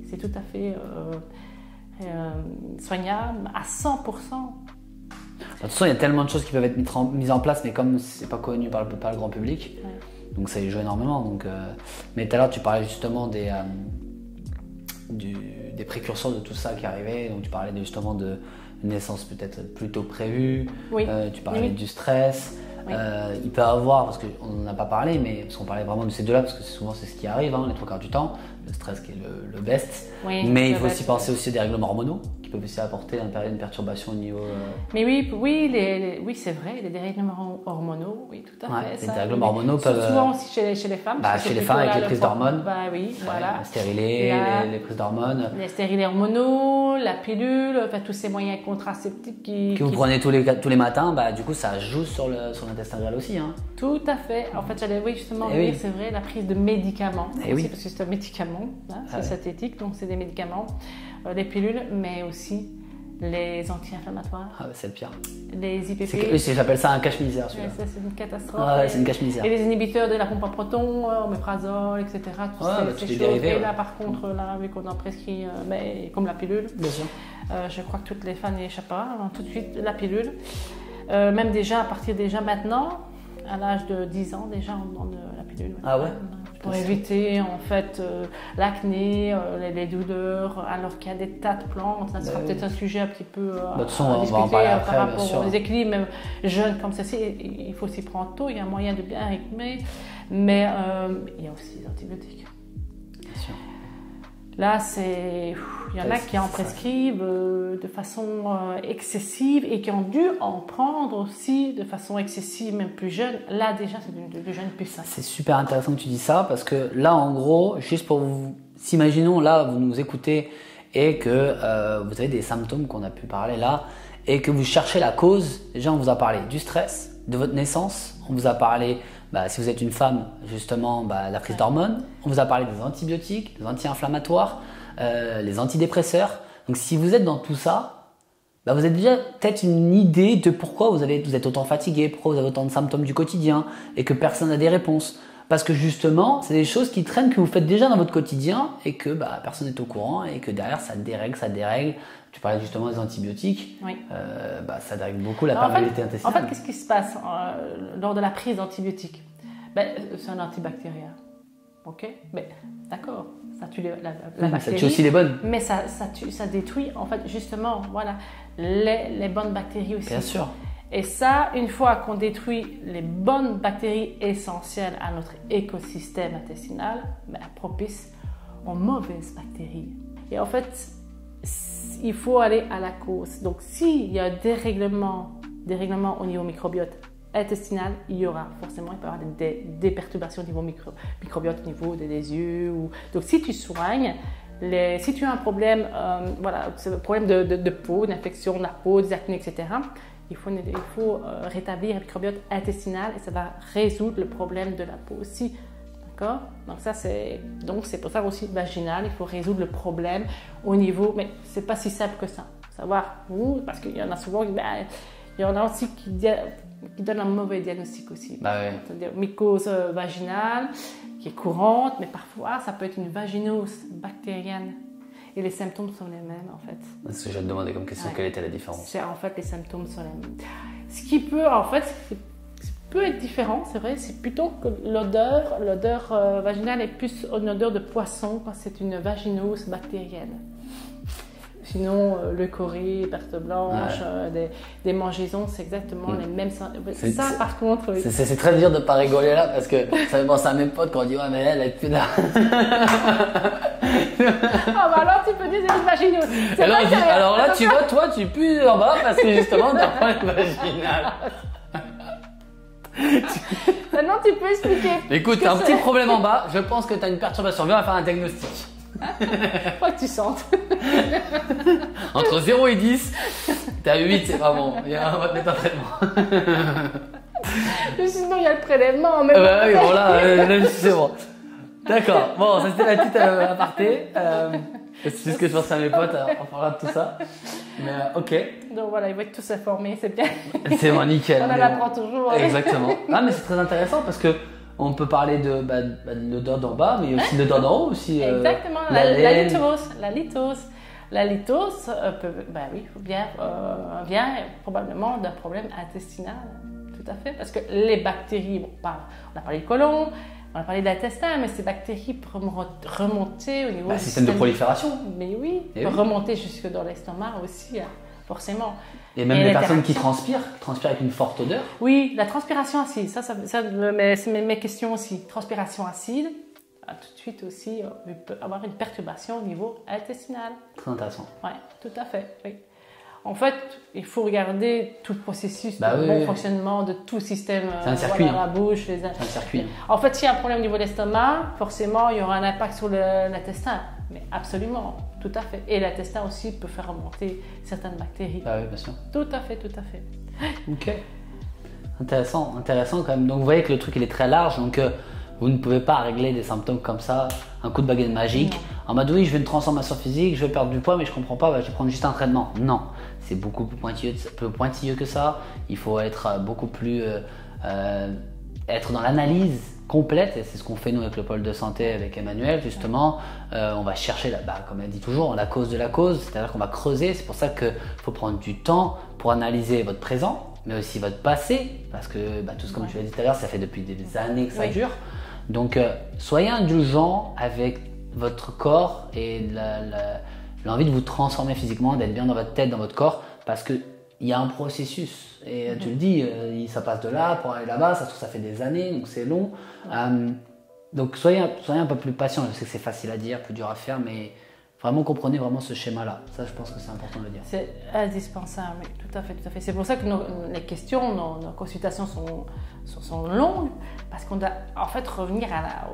c'est tout à fait soignable à 100%. De toute façon, il y a tellement de choses qui peuvent être mises en place, mais comme c'est pas connu par le grand public, donc ça y joue énormément. Donc, mais tout à l'heure, tu parlais justement des précurseurs de tout ça qui arrivait. Donc, tu parlais justement de naissance peut-être plus tôt prévue. Oui. Tu parlais du stress. Oui. Il peut avoir, parce qu'on n'en a pas parlé, mais parce qu'on parlait vraiment de ces deux-là, parce que souvent c'est ce qui arrive, les trois quarts du temps, le stress qui est le best. Oui, mais il faut aussi penser aussi aux dérèglements hormonaux qui peuvent aussi apporter une perturbation au niveau. Mais oui, c'est vrai, les dérèglements hormonaux, oui, tout à fait. Les dérèglements hormonaux peuvent. Souvent aussi chez les femmes. Chez les femmes avec les prises d'hormones. Oui, voilà. Les stérilés, les prises d'hormones. Les stérilés hormonaux, la pilule, tous ces moyens contraceptifs que vous prenez tous les matins, du coup ça joue sur l'intestin grêle aussi. Hein. Tout à fait. En fait, j'allais justement dire, c'est vrai, la prise de médicaments. Aussi, parce que c'est un médicament, c'est synthétique, donc c'est des médicaments. Les pilules, mais aussi les anti-inflammatoires. Ah, c'est le pire. Les IPP. J'appelle ça un cache-misère. Ça, c'est une catastrophe. C'est une cache-misère. Et les inhibiteurs de la pompe à protons, oméprazole, etc. Ces choses. Dérivés, et là, par contre, vu qu'on en prescrit, comme la pilule, bien sûr. Je crois que toutes les femmes n'y échappent pas. Tout de suite, la pilule. Même déjà, à partir maintenant, à l'âge de 10 ans, déjà, on donne la pilule. Ah ouais? Pour éviter en fait l'acné, les douleurs, alors qu'il y a des tas de plantes. Ça sera peut-être un sujet un petit peu à discuter par rapport aux équilibres. Même jeunes comme ceci, il faut s'y prendre tôt. Il y a un moyen de bien rythmer, mais il y a aussi les antibiotiques. Bien sûr. Là, il y en a qui en prescrivent de façon excessive et qui ont dû en prendre aussi de façon excessive, même plus jeune. Là, déjà, c'est de jeunes puissants. C'est super intéressant que tu dis ça parce que là, en gros, juste pour vous... Imaginons, là, vous nous écoutez et que vous avez des symptômes qu'on a pu parler là et que vous cherchez la cause. Déjà, on vous a parlé du stress, de votre naissance. On vous a parlé... si vous êtes une femme, justement, la prise d'hormones. On vous a parlé des antibiotiques, des anti-inflammatoires, les antidépresseurs. Donc, si vous êtes dans tout ça, vous avez déjà peut-être une idée de pourquoi vous êtes autant fatigué, pourquoi vous avez autant de symptômes du quotidien et que personne n'a des réponses. Parce que justement, c'est des choses qui traînent, que vous faites déjà dans votre quotidien et que personne n'est au courant et que derrière, ça dérègle. Tu parlais justement des antibiotiques, oui. Ça dérègle beaucoup la perméabilité intestinale. En fait, qu'est-ce qui se passe lors de la prise d'antibiotiques? C'est un antibactérien. Ok? Mais d'accord, ça tue la bactérie. Ça tue aussi les bonnes. Mais ça détruit, en fait, justement, voilà, les bonnes bactéries aussi. Bien sûr. Et ça, une fois qu'on détruit les bonnes bactéries essentielles à notre écosystème intestinal, propice aux mauvaises bactéries. Et en fait, il faut aller à la cause. Donc, s'il y a un dérèglement au niveau microbiote intestinal, il y aura des perturbations au niveau microbiote, au niveau des yeux. Donc, si tu soignes, Si tu as un problème, c'est un problème de peau, d'infection de la peau, des acnés, etc., il faut rétablir un microbiote intestinal et ça va résoudre le problème de la peau aussi. D'accord? Donc c'est pour ça aussi vaginal, il faut résoudre le problème au niveau, mais c'est pas si simple que ça. Savoir où, parce qu'il y en a souvent, il y en a aussi qui donnent un mauvais diagnostic aussi. C'est-à-dire mycose vaginale qui est courante, mais parfois ça peut être une vaginose bactérienne. Et les symptômes sont les mêmes en fait. C'est ce que j'ai demandé comme question, quelle était la différence? En fait, les symptômes sont les mêmes. Ce qui peut peut être différent, c'est vrai, c'est plutôt que l'odeur vaginale est plus une odeur de poisson quand c'est une vaginose bactérienne. Sinon, leucorrhée, perte blanche, des mangeaisons, c'est exactement les mêmes. Par contre, oui. C'est très dur de ne pas rigoler là parce que ça me pense à mes potes quand on dit ouais, mais elle est plus là. Alors tu peux dire c'est une vaginose. Alors là, tu vois, toi, tu pues en bas parce que justement, tu as un problème vaginal. Maintenant, tu peux expliquer. Écoute, tu as un petit problème en bas, je pense que tu as une perturbation. Viens, on va faire un diagnostic. Faut que tu sentes. Entre 0 et 10, t'as 8, c'est pas bon. On va te mettre un traitement. Sinon, il y a le prélèvement. Mais oui, bon là, c'est bon. D'accord, bon, ça c'était la petite aparté. C'est ce que je pense à mes potes, on parlera de tout ça. Mais ok. Donc voilà, ils vont être tous informés, c'est bien. C'est bon, nickel. On en apprend toujours. Exactement. Ah, mais c'est très intéressant parce que on peut parler de l'odeur d'en bas, mais aussi de l'odeur d'en haut aussi. Exactement, la litose. La litose vient probablement d'un problème intestinal. Tout à fait. Parce que les bactéries, on a parlé de côlon, on a parlé d'intestin, mais ces bactéries peuvent remonter au niveau du système de prolifération. Mais oui, peuvent remonter jusque dans l'estomac aussi, forcément. Et même les personnes qui transpirent avec une forte odeur. Oui, la transpiration acide, c'est mes questions aussi. Transpiration acide, tout de suite aussi, il peut avoir une perturbation au niveau intestinal. Très intéressant. Oui, tout à fait. Oui. En fait, il faut regarder tout le processus de bon fonctionnement de tout le système. C'est un circuit. La bouche, c'est un circuit. En fait, s'il y a un problème au niveau de l'estomac, forcément, il y aura un impact sur l'intestin. Mais absolument, tout à fait. Et l'intestin aussi peut faire remonter certaines bactéries. Ah oui, bien sûr. Tout à fait. Ok. Intéressant quand même. Donc vous voyez que le truc il est très large. Donc vous ne pouvez pas régler des symptômes comme ça, un coup de baguette magique. En mode oui, je veux une transformation physique, je veux perdre du poids, mais je comprends pas, je vais prendre juste un traitement. Non, c'est beaucoup plus pointilleux que ça. Il faut être beaucoup plus être dans l'analyse complète, et c'est ce qu'on fait nous avec le pôle de santé avec Emmanuel justement. On va chercher, comme elle dit toujours, la cause de la cause, c'est-à-dire qu'on va creuser. C'est pour ça qu'il faut prendre du temps pour analyser votre présent, mais aussi votre passé, parce que tout ce comme tu l'as dit tout à l'heure, ça fait depuis des années que ça dure. Donc soyez indulgents avec votre corps et l'envie de vous transformer physiquement, d'être bien dans votre tête, dans votre corps, parce qu'il y a un processus. Et tu le dis, ça passe de là pour aller là-bas, ça fait des années, donc c'est long. Donc soyez un peu plus patient. Je sais que c'est facile à dire, plus dur à faire, mais vraiment comprenez ce schéma-là. Ça, je pense que c'est important de le dire. C'est indispensable, oui, tout à fait. C'est pour ça que les questions, nos consultations sont longues, parce qu'on doit en fait revenir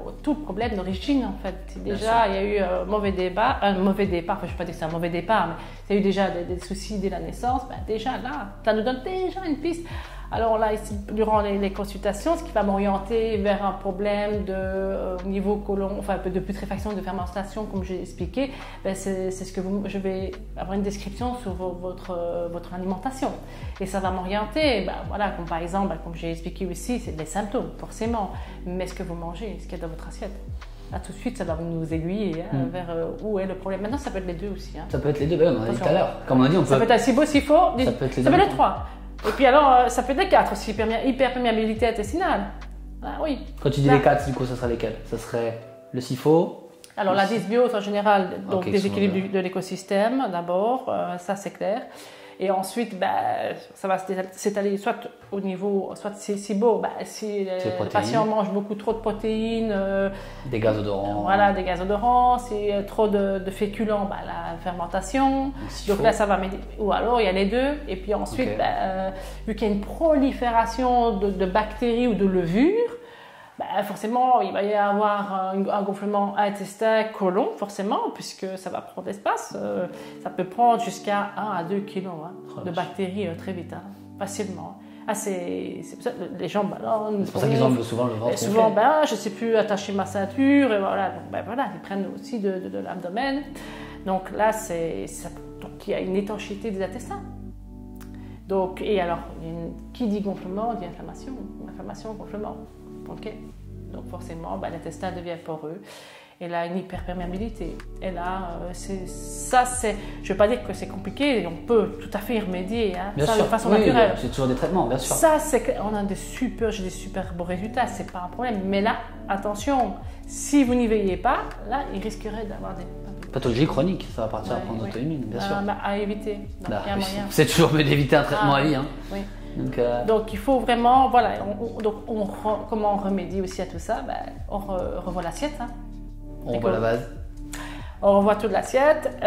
au tout problème d'origine. En fait, déjà, il y a eu un mauvais départ. Enfin, je ne vais pas dire que c'est un mauvais départ, mais il y a eu déjà des soucis dès la naissance. Déjà là, ça nous donne déjà une piste. Alors là, ici, durant les consultations, ce qui va m'orienter vers un problème de niveau côlon, enfin de putréfaction, de fermentation, comme j'ai expliqué, c'est ce que je vais avoir une description sur votre alimentation. Et ça va m'orienter, comme par exemple, comme j'ai expliqué aussi, c'est des symptômes, forcément. Mais ce que vous mangez, ce qu'il y a dans votre assiette. Là, tout de suite, ça va nous aiguiller vers où est le problème. Maintenant, ça peut être les deux aussi. Ça peut être les deux, on a dit tout à l'heure. Comme on a dit, ça peut être SIBO, SIFO, ça peut être les trois. Et puis alors, ça peut être les 4 aussi, hyperperméabilité intestinale. Ah, oui. Quand tu dis les 4, du coup, ça serait lesquels? Ça serait le SIFO? Alors la dysbiose en général, donc déséquilibre de l'écosystème d'abord, ça c'est clair. Et ensuite, ça va s'étaler soit au niveau, soit c'est SIBO, si le patient mange beaucoup trop de protéines, des gaz odorants. Voilà, des gaz odorants, si trop de féculents, la fermentation. Donc là, ça va m'aider. Ou alors, il y a les deux. Et puis ensuite, vu qu'il y a une prolifération de bactéries ou de levures, forcément, il va y avoir un gonflement intestin-côlon, forcément, puisque ça va prendre l'espace. Ça peut prendre jusqu'à 1 à 2 kilos de bactéries très vite, facilement. C'est pour ça que les gens ballonnent. C'est pour ça qu'ils ont souvent le ventre gonflé. Souvent, je ne sais plus attacher ma ceinture, et voilà. Donc, ils prennent aussi de l'abdomen. Donc là, donc, il y a une étanchéité des intestins. Donc, et alors, qui dit gonflement dit inflammation. Inflammation, gonflement. Ok. Donc forcément, l'intestin devient poreux. Et là, une hyperperméabilité. Et là, je ne veux pas dire que c'est compliqué, on peut tout à fait y remédier, bien sûr. de façon naturelle. C'est toujours des traitements, bien sûr. Ça, on a j'ai des super beaux résultats, c'est pas un problème. Mais là, attention, si vous n'y veillez pas, là, il risquerait d'avoir des pathologie chronique, ça va partir à prendre auto-immune, bien sûr. À éviter. Donc, il y a un moyen. C'est toujours mieux d'éviter un traitement à vie. Hein. Oui. Donc il faut vraiment, comment on remédie aussi à tout ça? On revoit l'assiette. On revoit la base. On revoit toute l'assiette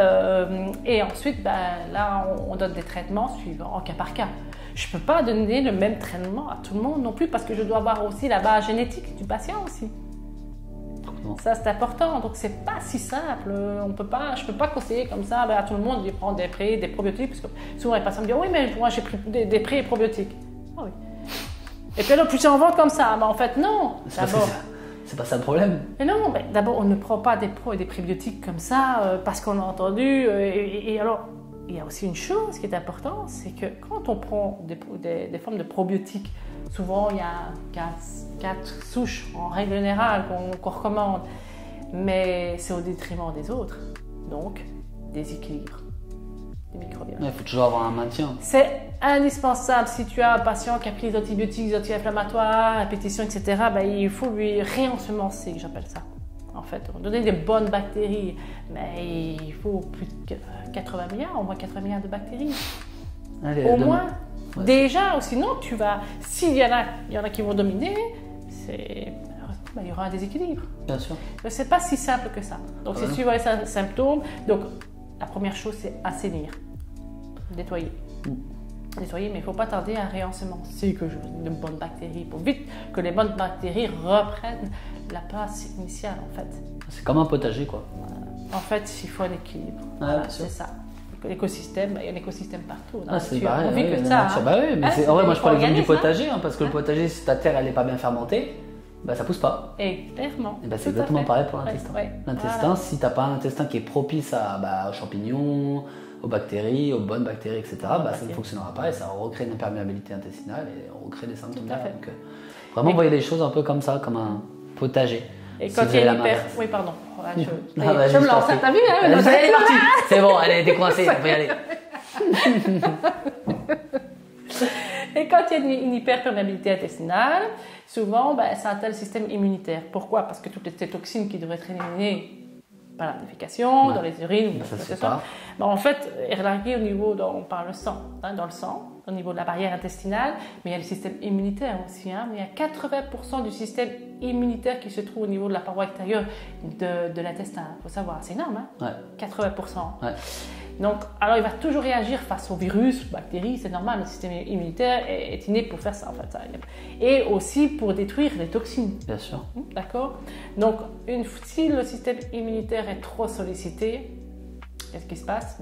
et ensuite, là, on donne des traitements suivants en cas par cas. Je ne peux pas donner le même traitement à tout le monde non plus parce que je dois avoir aussi la base génétique du patient aussi. Non. Ça, c'est important. Donc, c'est pas si simple. Je peux pas conseiller comme ça à tout le monde de prendre des pré, des probiotiques. Parce que souvent, les patients me disent oui, mais moi, j'ai pris des pré et probiotiques. Ah oui. Et puis alors, puis j'en vends comme ça. Mais en fait, non. C'est pas ça le problème. Mais non, d'abord, on ne prend pas des pro et des prébiotiques comme ça parce qu'on a entendu. Et alors, il y a aussi une chose qui est importante, c'est que quand on prend des formes de probiotiques, souvent, il y a 4 souches en règle générale qu'on recommande, mais c'est au détriment des autres. Donc, déséquilibre des microbiomes. Il faut toujours avoir un maintien. C'est indispensable. Si tu as un patient qui a pris des antibiotiques, des anti-inflammatoires, répétition, etc., il faut lui réensemencer, j'appelle ça. En fait, donner des bonnes bactéries, mais il faut plus de 80 milliards, au moins 80 milliards de bactéries. Allez, au moins. Ouais. Déjà, ou sinon, s'il y en a qui vont dominer, il y aura un déséquilibre. Bien sûr. C'est pas si simple que ça. Donc, si tu vois les symptômes, donc la première chose, c'est assainir, nettoyer. Nettoyer, mais il ne faut pas tarder à réensemencer de bonnes bactéries pour vite que les bonnes bactéries reprennent la place initiale, en fait. C'est comme un potager, quoi. En fait, il faut un équilibre. Voilà, c'est ça. L'écosystème, il y a un écosystème partout. C'est pareil. On vit que ça. Mais en vrai, moi je prends l'exemple du potager, parce que le potager, si ta terre elle n'est pas bien fermentée, ça pousse pas. Et clairement. Et c'est exactement pareil pour l'intestin. L'intestin, si tu n'as pas un intestin qui est propice aux champignons, aux bactéries, aux bonnes bactéries, etc., ça ne fonctionnera pas et ça recrée une imperméabilité intestinale et on recrée des symptômes. Donc, vraiment, voyez les choses un peu comme ça, comme un potager. Et quand il y a l'hyper... Oui, pardon. Je me lance. T'as vu, elle est partie. C'est bon, elle a été coincée, on peut y aller. Et quand il y a une hyperperméabilité intestinale, souvent, ça atteint le système immunitaire. Pourquoi? Parce que toutes les toxines qui devraient être éliminées par la défécation, dans les urines, en fait, est larguée au niveau, on parle le sang, dans le sang, au niveau de la barrière intestinale, mais il y a le système immunitaire aussi. Mais il y a 80% du système immunitaire qui se trouve au niveau de la paroi extérieure de l'intestin. Il faut savoir, c'est énorme, 80%. Ouais. Donc, alors il va toujours réagir face aux virus, aux bactéries, c'est normal, le système immunitaire est inné pour faire ça en fait. Et aussi pour détruire les toxines. Bien sûr. D'accord? Donc, si le système immunitaire est trop sollicité, qu'est-ce qui se passe?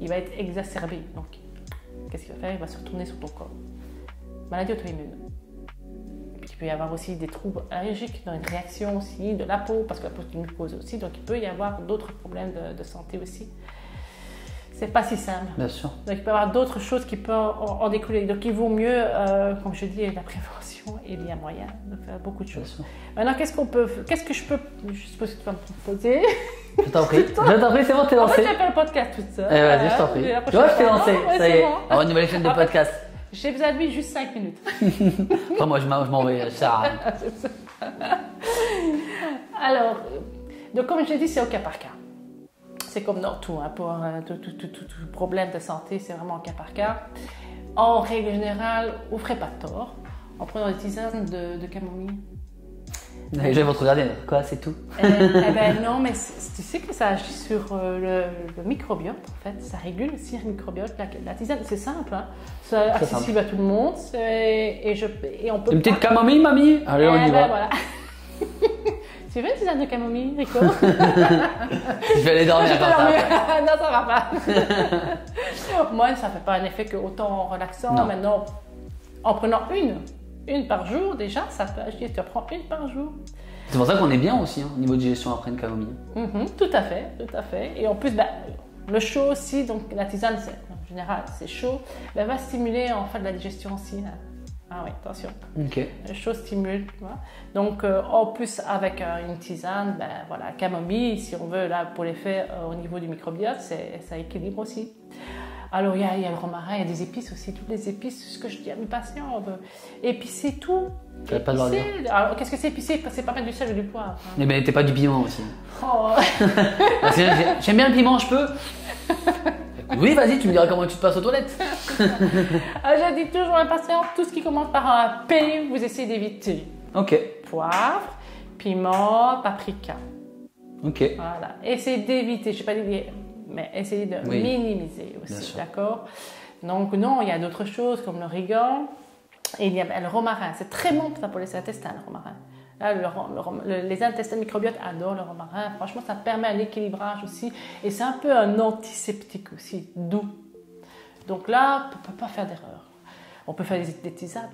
Il va être exacerbé. Donc, qu'est-ce qu'il va faire? Il va se retourner sur ton corps. Maladie auto-immune. Il peut y avoir aussi des troubles allergiques, dans une réaction aussi de la peau, parce que la peau est une muqueuse aussi, donc il peut y avoir d'autres problèmes de santé aussi. C'est pas si simple. Bien sûr. Donc il peut y avoir d'autres choses qui peuvent en découler. Donc il vaut mieux, comme je dis, la prévention et il y a moyen de faire beaucoup de choses. Maintenant, je suppose que tu vas me poser. Je t'en prie, c'est bon, t'es lancé. En fait, j'ai fait le podcast toute seule. Vas-y, je t'en prie. Tu vois, je t'ai lancé, ça y est. Alors, une nouvelle chaîne de podcast. J'ai besoin de lui juste 5 minutes. Enfin, moi, je m'en vais, ça. Alors, donc, comme je l'ai dit, c'est au cas par cas. C'est comme dans tout, pour tout problème de santé, c'est vraiment au cas par cas. En règle générale, vous ne ferez pas tort en prenant des tisanes de camomille. Les gens vont te regarder, quoi, c'est tout? Ben non, mais tu sais que ça agit sur le microbiote, en fait. Ça régule aussi le microbiote. La tisane, c'est simple, hein. C'est accessible à tout le monde. Et on peut. Une petite camomille, mamie? Allez, on y va. Voilà. Tu veux une tisane de camomille, Rico? Je vais aller dormir comme ça. Non, ça va pas. Moi, ça fait pas un effet que autant en relaxant. Non. Maintenant, en prenant une par jour, déjà, ça peut agir. Tu en prends une par jour. C'est pour ça qu'on est bien aussi, hein, au niveau de digestion après une camomille. Tout à fait, tout à fait. Et en plus, le chaud aussi, donc la tisane, en général, c'est chaud, va stimuler en fait la digestion aussi. Là. Ah oui, attention. Ok. Le chaud stimule, tu vois. Donc, en plus, avec une tisane, voilà, camomille, si on veut, là, pour l'effet au niveau du microbiote, ça équilibre aussi. Alors, il y a le romarin, il y a des épices aussi, toutes les épices, ce que je dis à mes patients, on veut épicer tout. Tu vas pas devoir dire. Alors, qu'est-ce que c'est épicé? C'est pas mettre du sel ou du poivre. Hein. Mais ben, t'es pas du piment aussi. Oh. Parce que j'aime bien le piment, je peux. Oui, vas-y, tu me diras comment tu te passes aux toilettes. Je dis toujours à mes patients, tout ce qui commence par un P, vous essayez d'éviter. Ok. Poivre, piment, paprika. Ok. Voilà. Essayez d'éviter, je ne sais pas dire, mais essayez de minimiser aussi, d'accord? Donc non, il y a d'autres choses comme l'origan. Et il y a le romarin, c'est très bon pour les intestins, le romarin. Là, les intestins microbiotes adorent le romarin. Franchement, ça permet un équilibrage aussi. Et c'est un peu un antiseptique aussi, doux. Donc là, on ne peut pas faire d'erreur. On peut faire des tisanes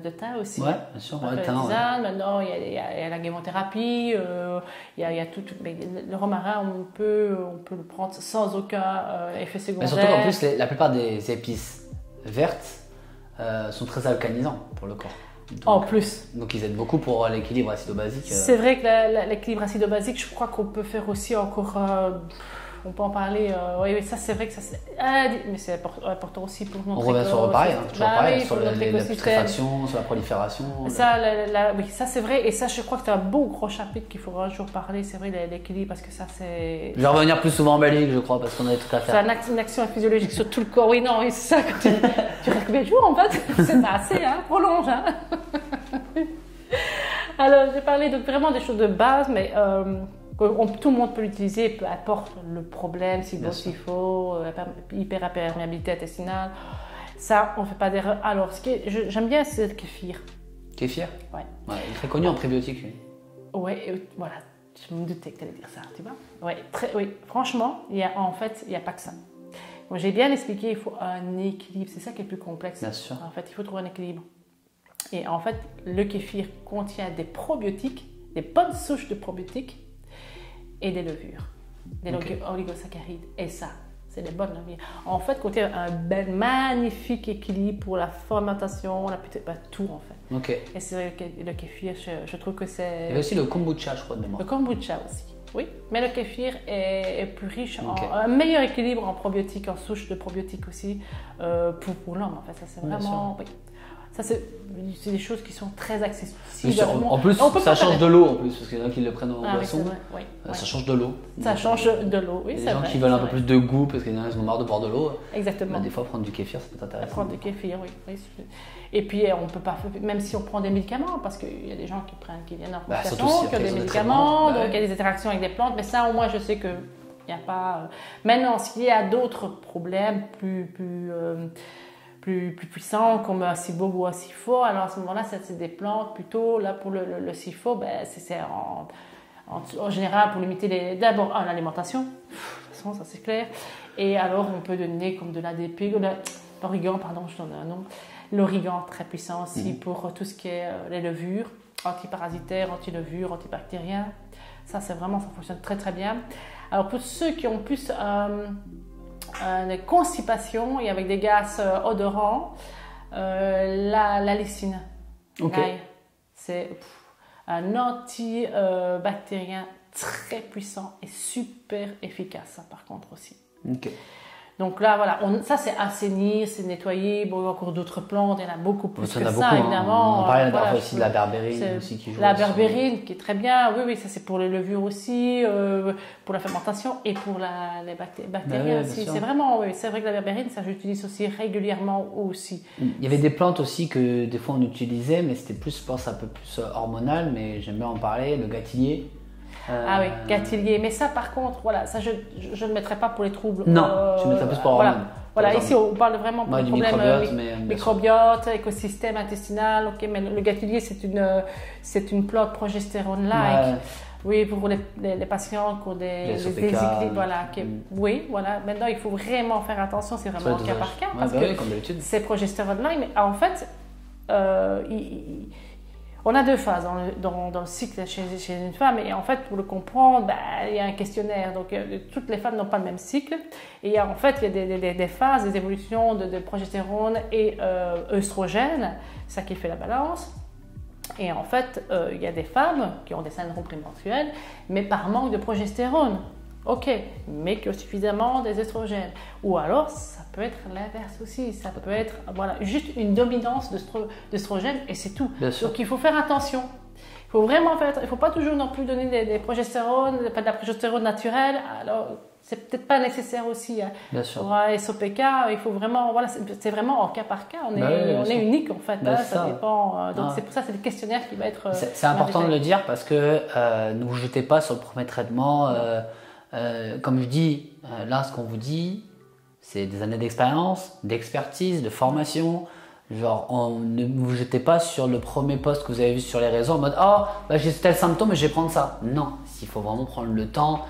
de thym aussi. Ouais, bien sûr. On peut faire des tisanes. Maintenant, il y a la guémothérapie. Il y a tout. Mais le romarin, on peut le prendre sans aucun effet secondaire. Mais surtout qu'en plus, la plupart des épices vertes sont très alcalinisants pour le corps. Donc, en plus. Donc ils aident beaucoup pour l'équilibre acido-basique. C'est vrai que l'équilibre acido-basique, je crois qu'on peut faire aussi encore... on peut en parler. Oui, ça c'est vrai que ça c'est... mais c'est important aussi pour notre On revient sur pareil, toujours pareil, sur la écosystème. putréfaction, sur la prolifération. Ça, oui, ça c'est vrai. Et ça, je crois que c'est un beau gros chapitre qu'il faudra un jour parler. C'est vrai, l'équilibre, parce que ça c'est... Je vais revenir plus souvent en Belgique, je crois, parce qu'on a tout à faire. C'est une action physiologique sur tout le corps. Oui, non, oui, c'est ça. Tu restes combien de jours en fait? C'est pas assez, hein? Prolonge, hein? Alors, j'ai parlé donc vraiment des choses de base, mais tout le monde peut l'utiliser, peu importe le problème, SIBO, hyperperméabilité intestinale. Ça, on ne fait pas d'erreur. Alors, j'aime bien, c'est le kéfir. Kéfir? Ouais. Il est très connu en prébiotique, lui. Ouais, voilà. Je me doutais que tu allais dire ça, tu vois. Ouais, oui, franchement, il n'y a pas que ça. Bon, j'ai bien expliqué, il faut un équilibre. C'est ça qui est le plus complexe. Bien sûr. En fait, il faut trouver un équilibre. Et en fait, le kéfir contient des probiotiques, des bonnes souches de probiotiques et des levures, des oligosaccharides. Et ça, c'est des bonnes levures. En fait, contient un magnifique équilibre pour la fermentation, tout en fait. Ok. Et c'est vrai que le kéfir, je trouve que c'est... Il y a aussi le kombucha, je crois, de mémoire. Le kombucha aussi, oui. Mais le kéfir est plus riche, un meilleur équilibre en probiotiques, en souches de probiotiques aussi, pour l'homme. En fait, ça c'est vraiment... Oui. Ça, c'est des choses qui sont très accessibles. En plus, ça change de l'eau, en plus, parce qu'il y en a qui le prennent en boisson. Oui, ça change de l'eau. Ça change de l'eau, oui, c'est vrai. Il y a des gens qui veulent un peu plus de goût, parce qu'il y en a qui ont marre de boire de l'eau. Exactement. Des fois, prendre du kéfir, ça peut être intéressant. Prendre du kéfir, oui. Et puis, on peut pas, même si on prend des médicaments, parce qu'il y a des gens qui viennent en consultation, qui ont des médicaments, donc il y a des interactions avec des plantes, mais ça, au moins, je sais que il n'y a pas... Maintenant, s'il y a d'autres problèmes plus puissants, comme un SIBO ou un SIFO, alors à ce moment-là, c'est des plantes plutôt. Là, pour le SIFO, c'est en général pour limiter d'abord l'alimentation, de toute façon, ça c'est clair. Et alors, on peut donner comme de l'ADP, l'origan, pardon, je donne un nom. L'origan, très puissant aussi pour tout ce qui est les levures, antiparasitaires, anti-levures, antibactériens. Ça, ça fonctionne très très bien. Alors, pour ceux qui ont plus une constipation et avec des gaz odorants, la lysine. Ok. C'est un antibactérien très puissant et super efficace, ça, par contre aussi. Ok. Donc là, voilà, ça c'est assainir, c'est nettoyer. Bon, il y a encore d'autres plantes, il y en a beaucoup plus que ça, beaucoup, évidemment. On parlait la dernière fois aussi de la berbérine aussi qui joue. La berbérine qui est très bien, oui, ça c'est pour les levures aussi, pour la fermentation et pour les bactéries aussi. C'est vraiment, oui, c'est vrai que la berbérine, ça j'utilise aussi régulièrement aussi. Il y avait des plantes aussi que des fois on utilisait, mais c'était plus, je pense, un peu plus hormonal, mais j'aime bien en parler, le gâtillier. Ah oui, gâtillier. Mais ça, par contre, voilà, ça je ne le mettrais pas pour les troubles. Non, tu mettrais plus pour hormones. Voilà, ici on parle vraiment pour les problèmes microbiote, écosystème intestinal. Ok, mais le gâtillier c'est une plante progestérone-like. Oui, pour les patients qui ont des déséquilibres. Voilà, oui, voilà. Maintenant, il faut vraiment faire attention, c'est vraiment cas par cas. Parce que c'est progestérone-like, mais en fait, on a 2 phases dans le cycle chez une femme, et en fait, pour le comprendre, il y a un questionnaire. Donc, toutes les femmes n'ont pas le même cycle. Et en fait, il y a des phases, des évolutions de progestérone et œstrogène, ça qui fait la balance. Et en fait, il y a des femmes qui ont des syndromes prémenstruels, mais par manque de progestérone. Ok, mais qui ont suffisamment des œstrogènes. Ou alors, ça peut être l'inverse aussi. Ça peut être juste une dominance d'œstrogène et c'est tout. Donc, il faut faire attention. Il faut vraiment faire. Il ne faut pas toujours non plus donner des progestérones, pas de la progestérone naturelle. Alors, c'est peut-être pas nécessaire aussi. Bien sûr. Pour SOPK, il faut vraiment. Voilà, c'est vraiment en cas par cas. On est unique en fait. Ça dépend. Donc, c'est pour ça que c'est le questionnaire qui va être. C'est important de le dire parce que ne vous jetez pas sur le premier traitement. Comme je dis, là, ce qu'on vous dit, c'est des années d'expérience, d'expertise, de formation. Genre, ne vous jetez pas sur le premier post que vous avez vu sur les réseaux en mode « Oh, j'ai tel symptôme et je vais prendre ça ». Non, il faut vraiment prendre le temps.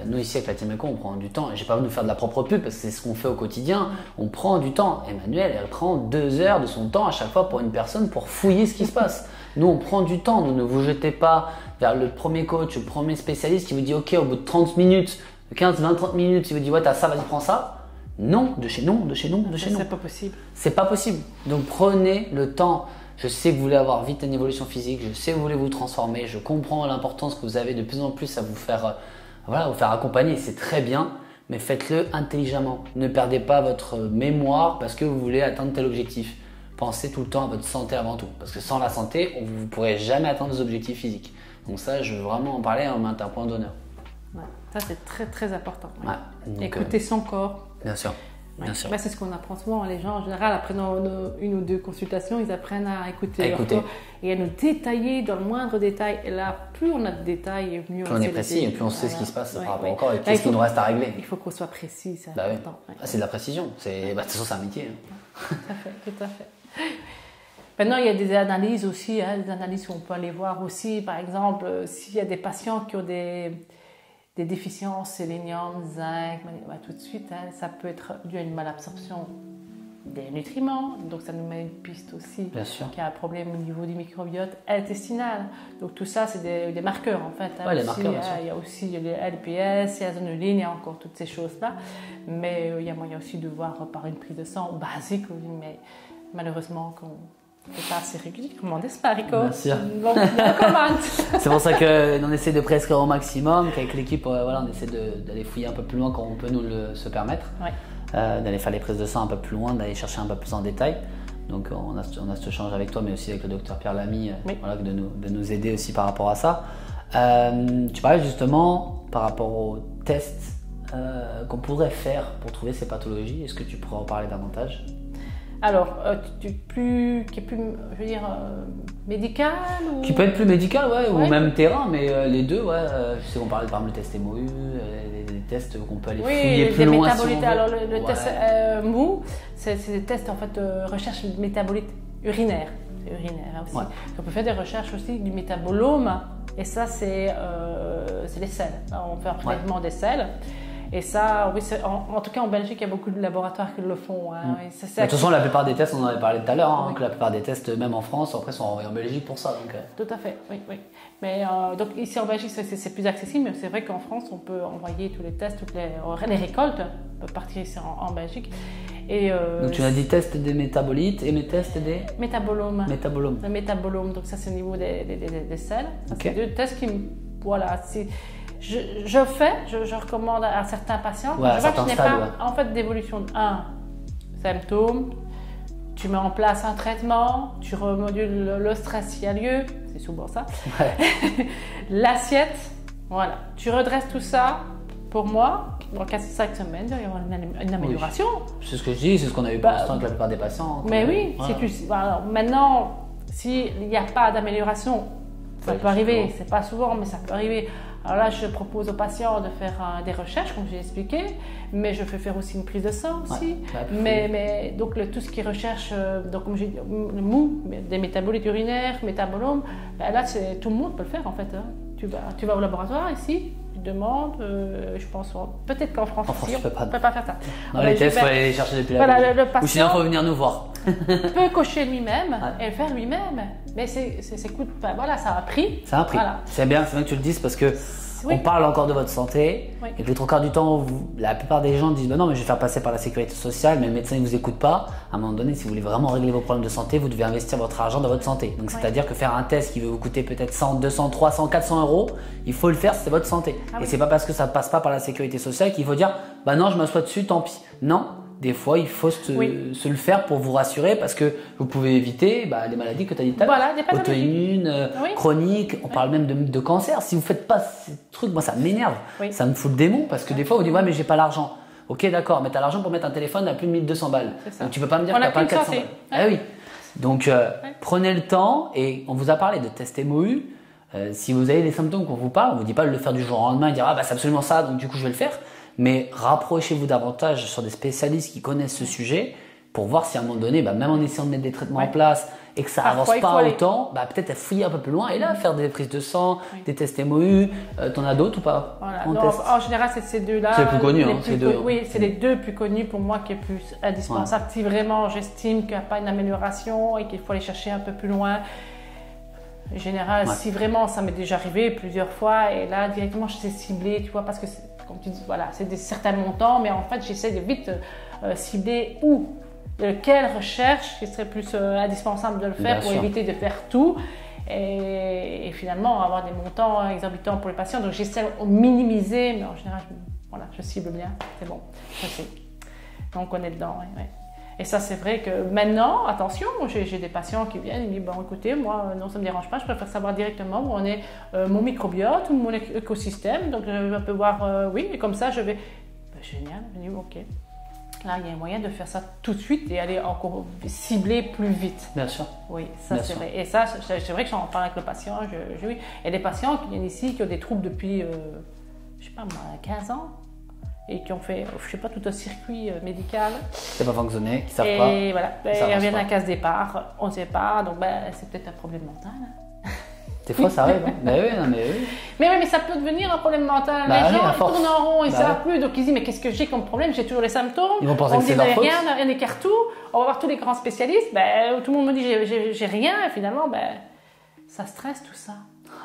Nous, ici, avec la Team Eco, on prend du temps. Je n'ai pas voulu nous faire de la propre pub parce que c'est ce qu'on fait au quotidien. On prend du temps. Emmanuelle, elle prend 2 heures de son temps à chaque fois pour une personne pour fouiller ce qui se passe. Nous, on prend du temps. Nous, ne vous jetez pas vers le premier coach, le premier spécialiste qui vous dit « Ok, au bout de 30 minutes, 15, 20, 30 minutes, il vous dit « Ouais, t'as ça, vas-y, prends ça ». Non, de chez nous. C'est pas possible. C'est pas possible. Donc, prenez le temps. Je sais que vous voulez avoir vite une évolution physique. Je sais que vous voulez vous transformer. Je comprends l'importance que vous avez de plus en plus à vous faire accompagner. C'est très bien, mais faites-le intelligemment. Ne perdez pas votre mémoire parce que vous voulez atteindre tel objectif. Pensez tout le temps à votre santé avant tout. Parce que sans la santé, vous ne pourrez jamais atteindre vos objectifs physiques. Donc ça, je veux vraiment en parler, un point d'honneur. Ouais, ça, c'est très, très important. Ouais. Donc, écouter son corps. Bien sûr. Bien sûr. C'est ce qu'on apprend souvent. Les gens, en général, après une ou 2 consultations, ils apprennent à écouter leur corps et à nous détailler dans le moindre détail. Et là, plus on a de détails, mieux on est précis et plus on sait ce qui se passe par rapport au corps et qu'est-ce qu'il nous reste à régler. Il faut qu'on soit précis, c'est important. C'est de la précision. De toute façon, c'est un métier. Tout à fait. Maintenant, il y a des analyses aussi, des analyses où on peut aller voir aussi, par exemple, s'il y a des patients qui ont des déficiences sélénium, zinc, tout de suite, ça peut être dû à une malabsorption des nutriments. Donc, ça nous met une piste aussi qu'il y a un problème au niveau du microbiote intestinal. Donc, tout ça, c'est des marqueurs, en fait. Les marqueurs, il y a aussi les LPS, il y a la zonuline, il y a encore toutes ces choses-là. Mais il y a moyen aussi de voir par une prise de sang basique, mais malheureusement, c'est pas assez régulièrement, n'est-ce pas, Rico? Bien sûr. Bon, on commente. C'est pour ça qu'on essaie de prescrire au maximum, qu'avec l'équipe, on essaie d'aller fouiller un peu plus loin quand on peut nous se permettre, d'aller faire les prises de sang un peu plus loin, d'aller chercher un peu plus en détail. Donc on a cet échange avec toi, mais aussi avec le docteur Pierre Lamy, de nous aider aussi par rapport à ça. Tu parlais justement par rapport aux tests qu'on pourrait faire pour trouver ces pathologies. Est-ce que tu pourrais en parler davantage? Alors, qui est plus, je veux dire, médical ou... Qui peut être plus médical, ou même terrain, mais les deux, je sais qu'on parlait par exemple le test MOU, les tests qu'on peut aller fouiller plus loin. Oui, les métabolites. Alors, le test MOU, c'est des tests en fait de recherche de métabolites urinaires. C'est urinaire aussi. On peut faire des recherches aussi du métabolome, et ça, c'est les selles. Alors, on fait un prélèvement des selles. Et ça, oui, en tout cas en Belgique, il y a beaucoup de laboratoires qui le font. De toute façon, la plupart des tests, on en avait parlé tout à l'heure, que la plupart des tests, même en France, après sont envoyés en Belgique pour ça. Donc, Tout à fait, oui. Mais donc ici en Belgique, c'est plus accessible, mais c'est vrai qu'en France, on peut envoyer tous les tests, toutes les récoltes peuvent partir ici en Belgique. Et, donc tu as dit test des métabolites et mes tests des métabolomes. Le métabolome, donc ça c'est au niveau des selles. C'est 2 tests qui, voilà, je recommande à certains patients. Ouais, je vois que je n'ai pas ouais. en fait d'évolution de symptômes. Tu mets en place un traitement, tu remodules le stress s'il y a lieu, c'est souvent ça. Ouais. L'assiette, voilà. Tu redresses tout ça. Pour moi, dans 4-5 semaines, il va y avoir une amélioration. Oui. C'est ce que je dis, c'est ce qu'on a eu pour l'instant avec la plupart des patients. Mais oui, voilà. alors, maintenant, s'il n'y a pas d'amélioration, ça peut arriver, c'est pas souvent, mais ça peut arriver. Alors là, je propose aux patients de faire des recherches, comme j'ai expliqué, mais je fais faire aussi une prise de sang aussi. Mais donc tout ce qui est recherche, donc comme j'ai dit, le mou, des métabolites urinaires, métabolomes, ben là, tout le monde peut le faire en fait. Hein. Tu vas au laboratoire ici, tu demandes, je pense, peut-être qu'en France, on ne peut pas faire ça. Non, les tests, il faut aller les chercher depuis la Belgique. Ou sinon, il faut venir nous voir. Peut cocher lui-même et le faire lui-même. Mais c'est coûte, voilà, ça a un prix. Ça a un prix. Voilà. C'est bien que tu le dises parce que on parle encore de votre santé et que le 3/4 du temps, la plupart des gens disent bah non, mais je vais faire passer par la sécurité sociale, mais le médecin ne vous écoute pas. À un moment donné, si vous voulez vraiment régler vos problèmes de santé, vous devez investir votre argent dans votre santé. Donc c'est-à-dire que faire un test qui va vous coûter peut-être 100, 200, 300, 400 euros, il faut le faire, c'est votre santé. Et c'est pas parce que ça passe pas par la sécurité sociale qu'il faut dire bah non, je m'assois dessus, tant pis. Non. Des fois, il faut se le faire pour vous rassurer parce que vous pouvez éviter les maladies que tu as dit tout à l'heure. Voilà, auto-immunes, chroniques, on parle même de cancer. Si vous ne faites pas ces trucs, moi ça m'énerve, ça me fout le démon parce que des fois, on dit ouais, mais j'ai pas l'argent. Ok, d'accord, mais tu as l'argent pour mettre un téléphone à plus de 1200 balles. Donc tu peux pas me dire que tu n'as pas 400 balles. Ah oui. Donc prenez le temps et on vous a parlé de test MOU. Si vous avez des symptômes qu'on vous parle, on ne vous dit pas de le faire du jour au lendemain et dire ah bah c'est absolument ça, donc du coup je vais le faire. Mais rapprochez-vous davantage sur des spécialistes qui connaissent ce sujet pour voir si à un moment donné, même en essayant de mettre des traitements en place et que ça avance pas autant, peut-être fouiller un peu plus loin et là faire des prises de sang, des tests MOU. T'en as d'autres ou pas en général, c'est ces deux-là. C'est les plus connus. Oui, c'est les deux plus connus pour moi qui est plus indispensable. Si vraiment j'estime qu'il n'y a pas une amélioration et qu'il faut aller chercher un peu plus loin. En général, si vraiment ça m'est déjà arrivé plusieurs fois et là directement je sais cibler, tu vois, parce que comme tu dis, voilà, c'est certains montants, mais en fait j'essaie de vite cibler quelle recherche qui serait plus indispensable de le faire pour éviter de faire tout et finalement avoir des montants exorbitants pour les patients. Donc j'essaie de minimiser, mais en général je cible bien, c'est bon, je sais. Donc on est dedans, Et ça, c'est vrai que maintenant, attention, j'ai des patients qui viennent et me disent bon, écoutez, moi, non, ça ne me dérange pas, je préfère savoir directement où on est mon microbiote ou mon écosystème. Donc, je peux voir, et comme ça, je vais. Génial, je dis ok. Là, il y a un moyen de faire ça tout de suite et aller encore cibler plus vite. Bien sûr. Oui, ça, c'est vrai. Et ça, c'est vrai que j'en parle avec le patient. Il y a des patients qui viennent ici qui ont des troubles depuis, je sais pas moi, 15 ans. Et qui ont fait, je sais pas, tout un circuit médical. Ça n'a pas fonctionné, qui ne savent pas. Et voilà, ils reviennent à la case départ, on ne sait pas, donc c'est peut-être un problème mental. Des fois, ça arrive. Mais oui. Mais ça peut devenir un problème mental. Les gens tournent en rond, ils ne savent plus, donc ils disent mais qu'est-ce que j'ai comme problème? J'ai toujours les symptômes. Ils vont penser que c'est leur faute. On écarte tout, on va voir tous les grands spécialistes, tout le monde me dit j'ai rien, et finalement, ça stresse tout ça,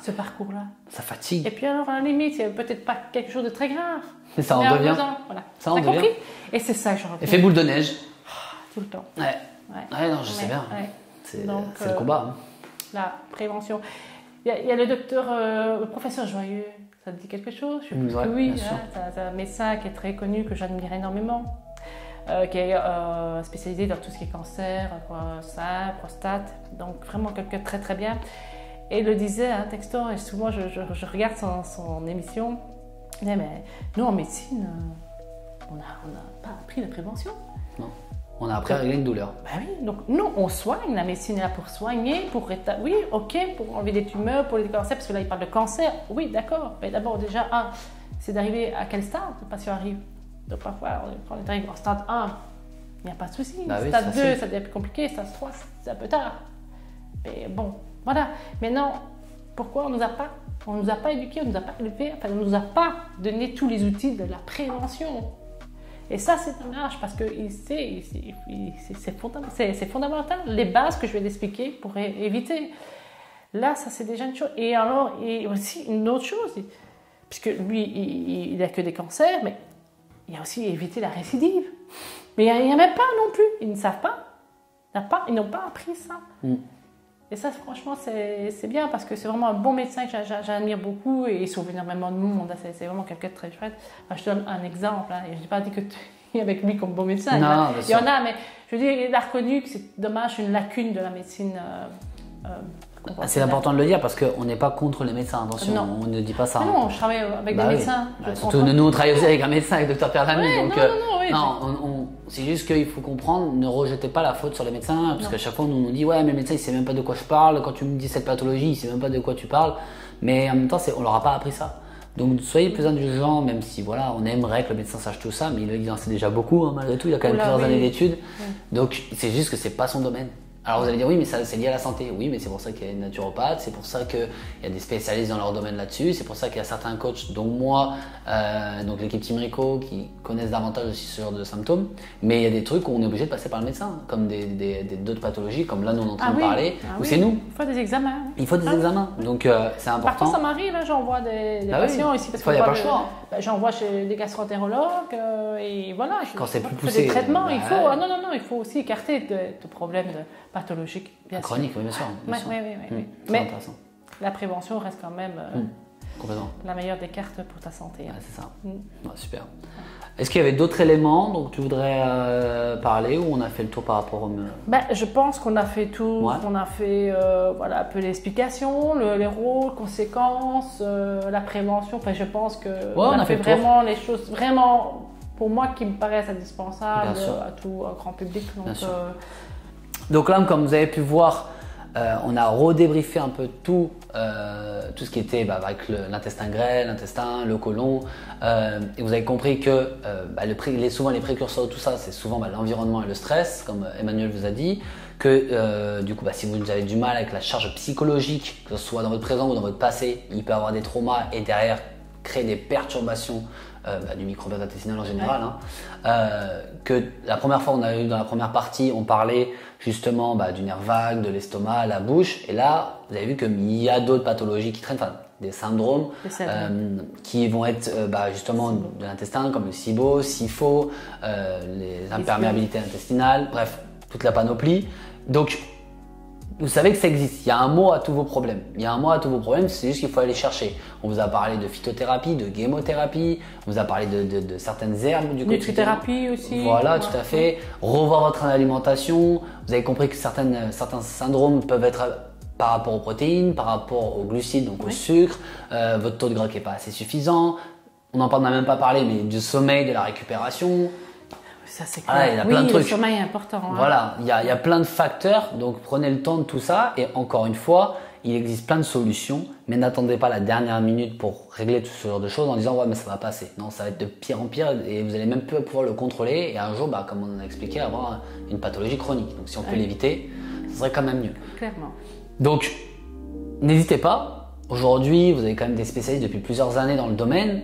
ce parcours-là. Ça fatigue. Et puis alors, à la limite, c'est peut-être pas quelque chose de très grave. Mais ça en devient. Voilà. Ça en devient. Et c'est ça que je recommande. Effet boule de neige. Tout le temps. Ouais, non, je sais bien. C'est le combat. La prévention. Il y a le docteur, le professeur Joyeux. Ça te dit quelque chose? Je pense que oui. C'est un médecin qui est très connu, que j'admire énormément. Qui est spécialisé dans tout ce qui est cancer, sein, prostate. Donc vraiment quelqu'un de très très bien. Et il le disait, texto, et souvent je regarde son émission. Il disait, mais nous en médecine, on n'a pas appris la prévention. Non, on a appris à régler une douleur. Oui, donc nous on soigne, la médecine est là pour soigner, pour pour enlever des tumeurs, pour les cancers, parce que là il parle de cancer, oui d'accord, mais d'abord déjà, c'est d'arriver à quel stade le patient arrive. Donc parfois, quand on arrive en stade 1, il n'y a pas de souci. Stade 2, ça devient plus compliqué, stade 3, c'est un peu tard. Mais bon, voilà. Maintenant, pourquoi on ne nous a pas éduqués, on ne nous a pas élevés, on ne nous a pas donné tous les outils de la prévention. Et ça, c'est dommage parce que c'est fondamental, les bases que je vais l'expliquer pour éviter. Là, ça, c'est déjà une chose. Et alors, et aussi une autre chose, puisque lui, il n'a que des cancers, mais il y a aussi éviter la récidive. Mais il n'y en a même pas non plus. Ils ne savent pas. Ils n'ont pas appris ça. Et ça, franchement, c'est bien parce que c'est vraiment un bon médecin que j'admire beaucoup et il souvenir énormément de monde. C'est vraiment quelqu'un de très chouette. Enfin, je te donne un exemple. Hein, et je n'ai pas dit que tu es avec lui comme bon médecin. Non, il y en a, mais je veux dire, il a reconnu que c'est dommage, une lacune de la médecine. C'est important de le dire parce qu'on n'est pas contre les médecins, attention, non. On ne dit pas ça. Non, je travaille avec des médecins. Surtout nous, on travaille aussi avec un médecin, avec Dr Pierre Lamy. Ouais, donc, c'est juste qu'il faut comprendre, ne rejetez pas la faute sur les médecins, parce qu'à chaque fois on nous dit ouais mais le médecin il sait même pas de quoi je parle, quand tu me dis cette pathologie il sait même pas de quoi tu parles, mais en même temps on leur a pas appris ça. Donc soyez plus indulgents, même si voilà, on aimerait que le médecin sache tout ça, mais il en sait déjà beaucoup malgré tout, il a quand même plusieurs années d'études, donc c'est juste que c'est pas son domaine. Alors vous allez dire oui mais ça c'est lié à la santé, oui mais c'est pour ça qu'il y a des naturopathes, c'est pour ça qu'il y a des spécialistes dans leur domaine là-dessus, c'est pour ça qu'il y a certains coachs dont moi, donc l'équipe Team Rico qui connaissent davantage aussi ce genre de symptômes, mais il y a des trucs où on est obligé de passer par le médecin, comme d'autres pathologies, comme là nous on est en train de parler, où c'est nous. Il faut des examens. Il faut des examens, donc c'est important. Par contre ça m'arrive, j'envoie des patients ici parce qu'il n'y a pas le choix. J'envoie chez des gastroentérologues et voilà. Quand c'est plus poussé. Des traitements, il faut. Il faut aussi écarter de problèmes pathologiques, bien sûr. Chroniques, oui, bien sûr. Oui. Mais la prévention reste quand même la meilleure des cartes pour ta santé. Ouais, c'est ça. Super. Est-ce qu'il y avait d'autres éléments dont tu voudrais parler ou on a fait le tour par rapport au... Je pense qu'on a fait tout. Ouais. On a fait un peu l'explication, les rôles, conséquences, la prévention. Enfin, je pense qu'on a fait vraiment les choses vraiment, pour moi, qui me paraissent indispensables à tout grand public. Donc là, comme vous avez pu voir, on a redébriefé un peu tout ce qui était avec l'intestin grêle, l'intestin, le côlon. Et vous avez compris que souvent les précurseurs de tout ça, c'est souvent l'environnement et le stress, comme Emmanuel vous a dit. Que du coup, si vous avez du mal avec la charge psychologique, que ce soit dans votre présent ou dans votre passé, il peut y avoir des traumas et derrière créer des perturbations du microbiote intestinal en général. Que la première fois, on a eu dans la première partie, on parlait justement du nerf vague, de l'estomac, la bouche. Et là, vous avez vu qu'il y a d'autres pathologies qui traînent, des syndromes qui vont être justement de l'intestin, comme le SIBO, SIFO, les imperméabilités intestinales, bref, toute la panoplie. Donc, vous savez que ça existe, il y a un mot à tous vos problèmes. C'est juste qu'il faut aller chercher. On vous a parlé de phytothérapie, de gémothérapie, on vous a parlé de certaines herbes du quotidien. Nutrithérapie aussi. Voilà, tout à fait. Revoir votre alimentation. Vous avez compris que certains syndromes peuvent être par rapport aux protéines, par rapport aux glucides, donc au sucre, votre taux de gras qui n'est pas assez suffisant. On n'en a même pas parlé, mais du sommeil, de la récupération. Ça, c'est clair. Il y a plein de trucs. Le sommeil est important. Voilà, il y a plein de facteurs, donc prenez le temps de tout ça. Et encore une fois, il existe plein de solutions, mais n'attendez pas la dernière minute pour régler tout ce genre de choses en disant ouais mais ça va passer. Non, ça va être de pire en pire et vous allez même plus pouvoir le contrôler et un jour, comme on a expliqué, avoir une pathologie chronique. Donc si on peut l'éviter, ce serait quand même mieux. Clairement. Donc n'hésitez pas. Aujourd'hui, vous avez quand même des spécialistes depuis plusieurs années dans le domaine.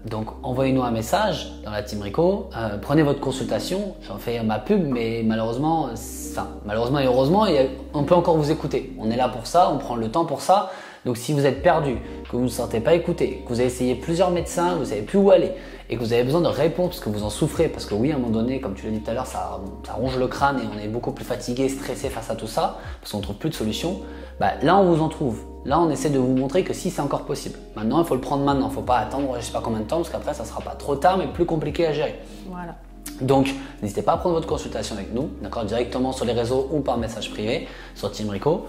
Donc envoyez-nous un message dans la Team Rico, prenez votre consultation, j'en fais ma pub, mais malheureusement et heureusement, on peut encore vous écouter. On est là pour ça, on prend le temps pour ça. Donc si vous êtes perdu, que vous ne vous sentez pas écouté, que vous avez essayé plusieurs médecins, que vous ne savez plus où aller et que vous avez besoin de réponses parce que vous en souffrez, parce que oui, à un moment donné, comme tu l'as dit tout à l'heure, ça ronge le crâne et on est beaucoup plus fatigué, stressé face à tout ça, parce qu'on ne trouve plus de solution, là on vous en trouve. Là, on essaie de vous montrer que si c'est encore possible. Maintenant, il faut le prendre maintenant. Il ne faut pas attendre je ne sais pas combien de temps parce qu'après, ça ne sera pas trop tard mais plus compliqué à gérer. Voilà. Donc, n'hésitez pas à prendre votre consultation avec nous, d'accord, directement sur les réseaux ou par message privé sur Team Rico.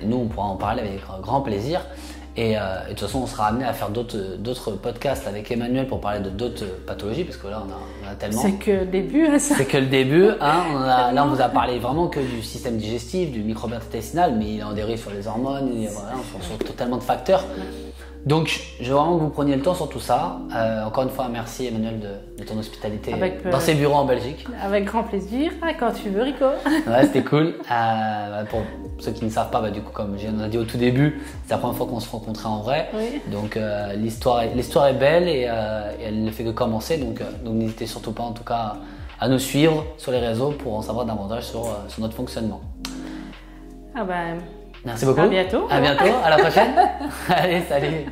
Nous, on pourra en parler avec grand plaisir. Et de toute façon, on sera amené à faire d'autres podcasts avec Emmanuel pour parler de d'autres pathologies parce que là, on a tellement. C'est que le début, ça. C'est que le début. Là, on vous a parlé vraiment que du système digestif, du microbiote intestinal, mais il en dérive sur les hormones, sur totalement de facteurs. Donc, je veux vraiment que vous preniez le temps sur tout ça. Encore une fois, merci Emmanuel de ton hospitalité dans ces bureaux en Belgique. Avec grand plaisir, quand tu veux Rico. Ouais, c'était cool. Pour ceux qui ne savent pas, du coup, comme on a dit au tout début, c'est la première fois qu'on se rencontrait en vrai. Oui. Donc, l'histoire est belle et elle ne fait que commencer. Donc n'hésitez surtout pas en tout cas à nous suivre sur les réseaux pour en savoir davantage sur notre fonctionnement. Merci beaucoup. À bientôt. À bientôt. À la prochaine. Allez, salut.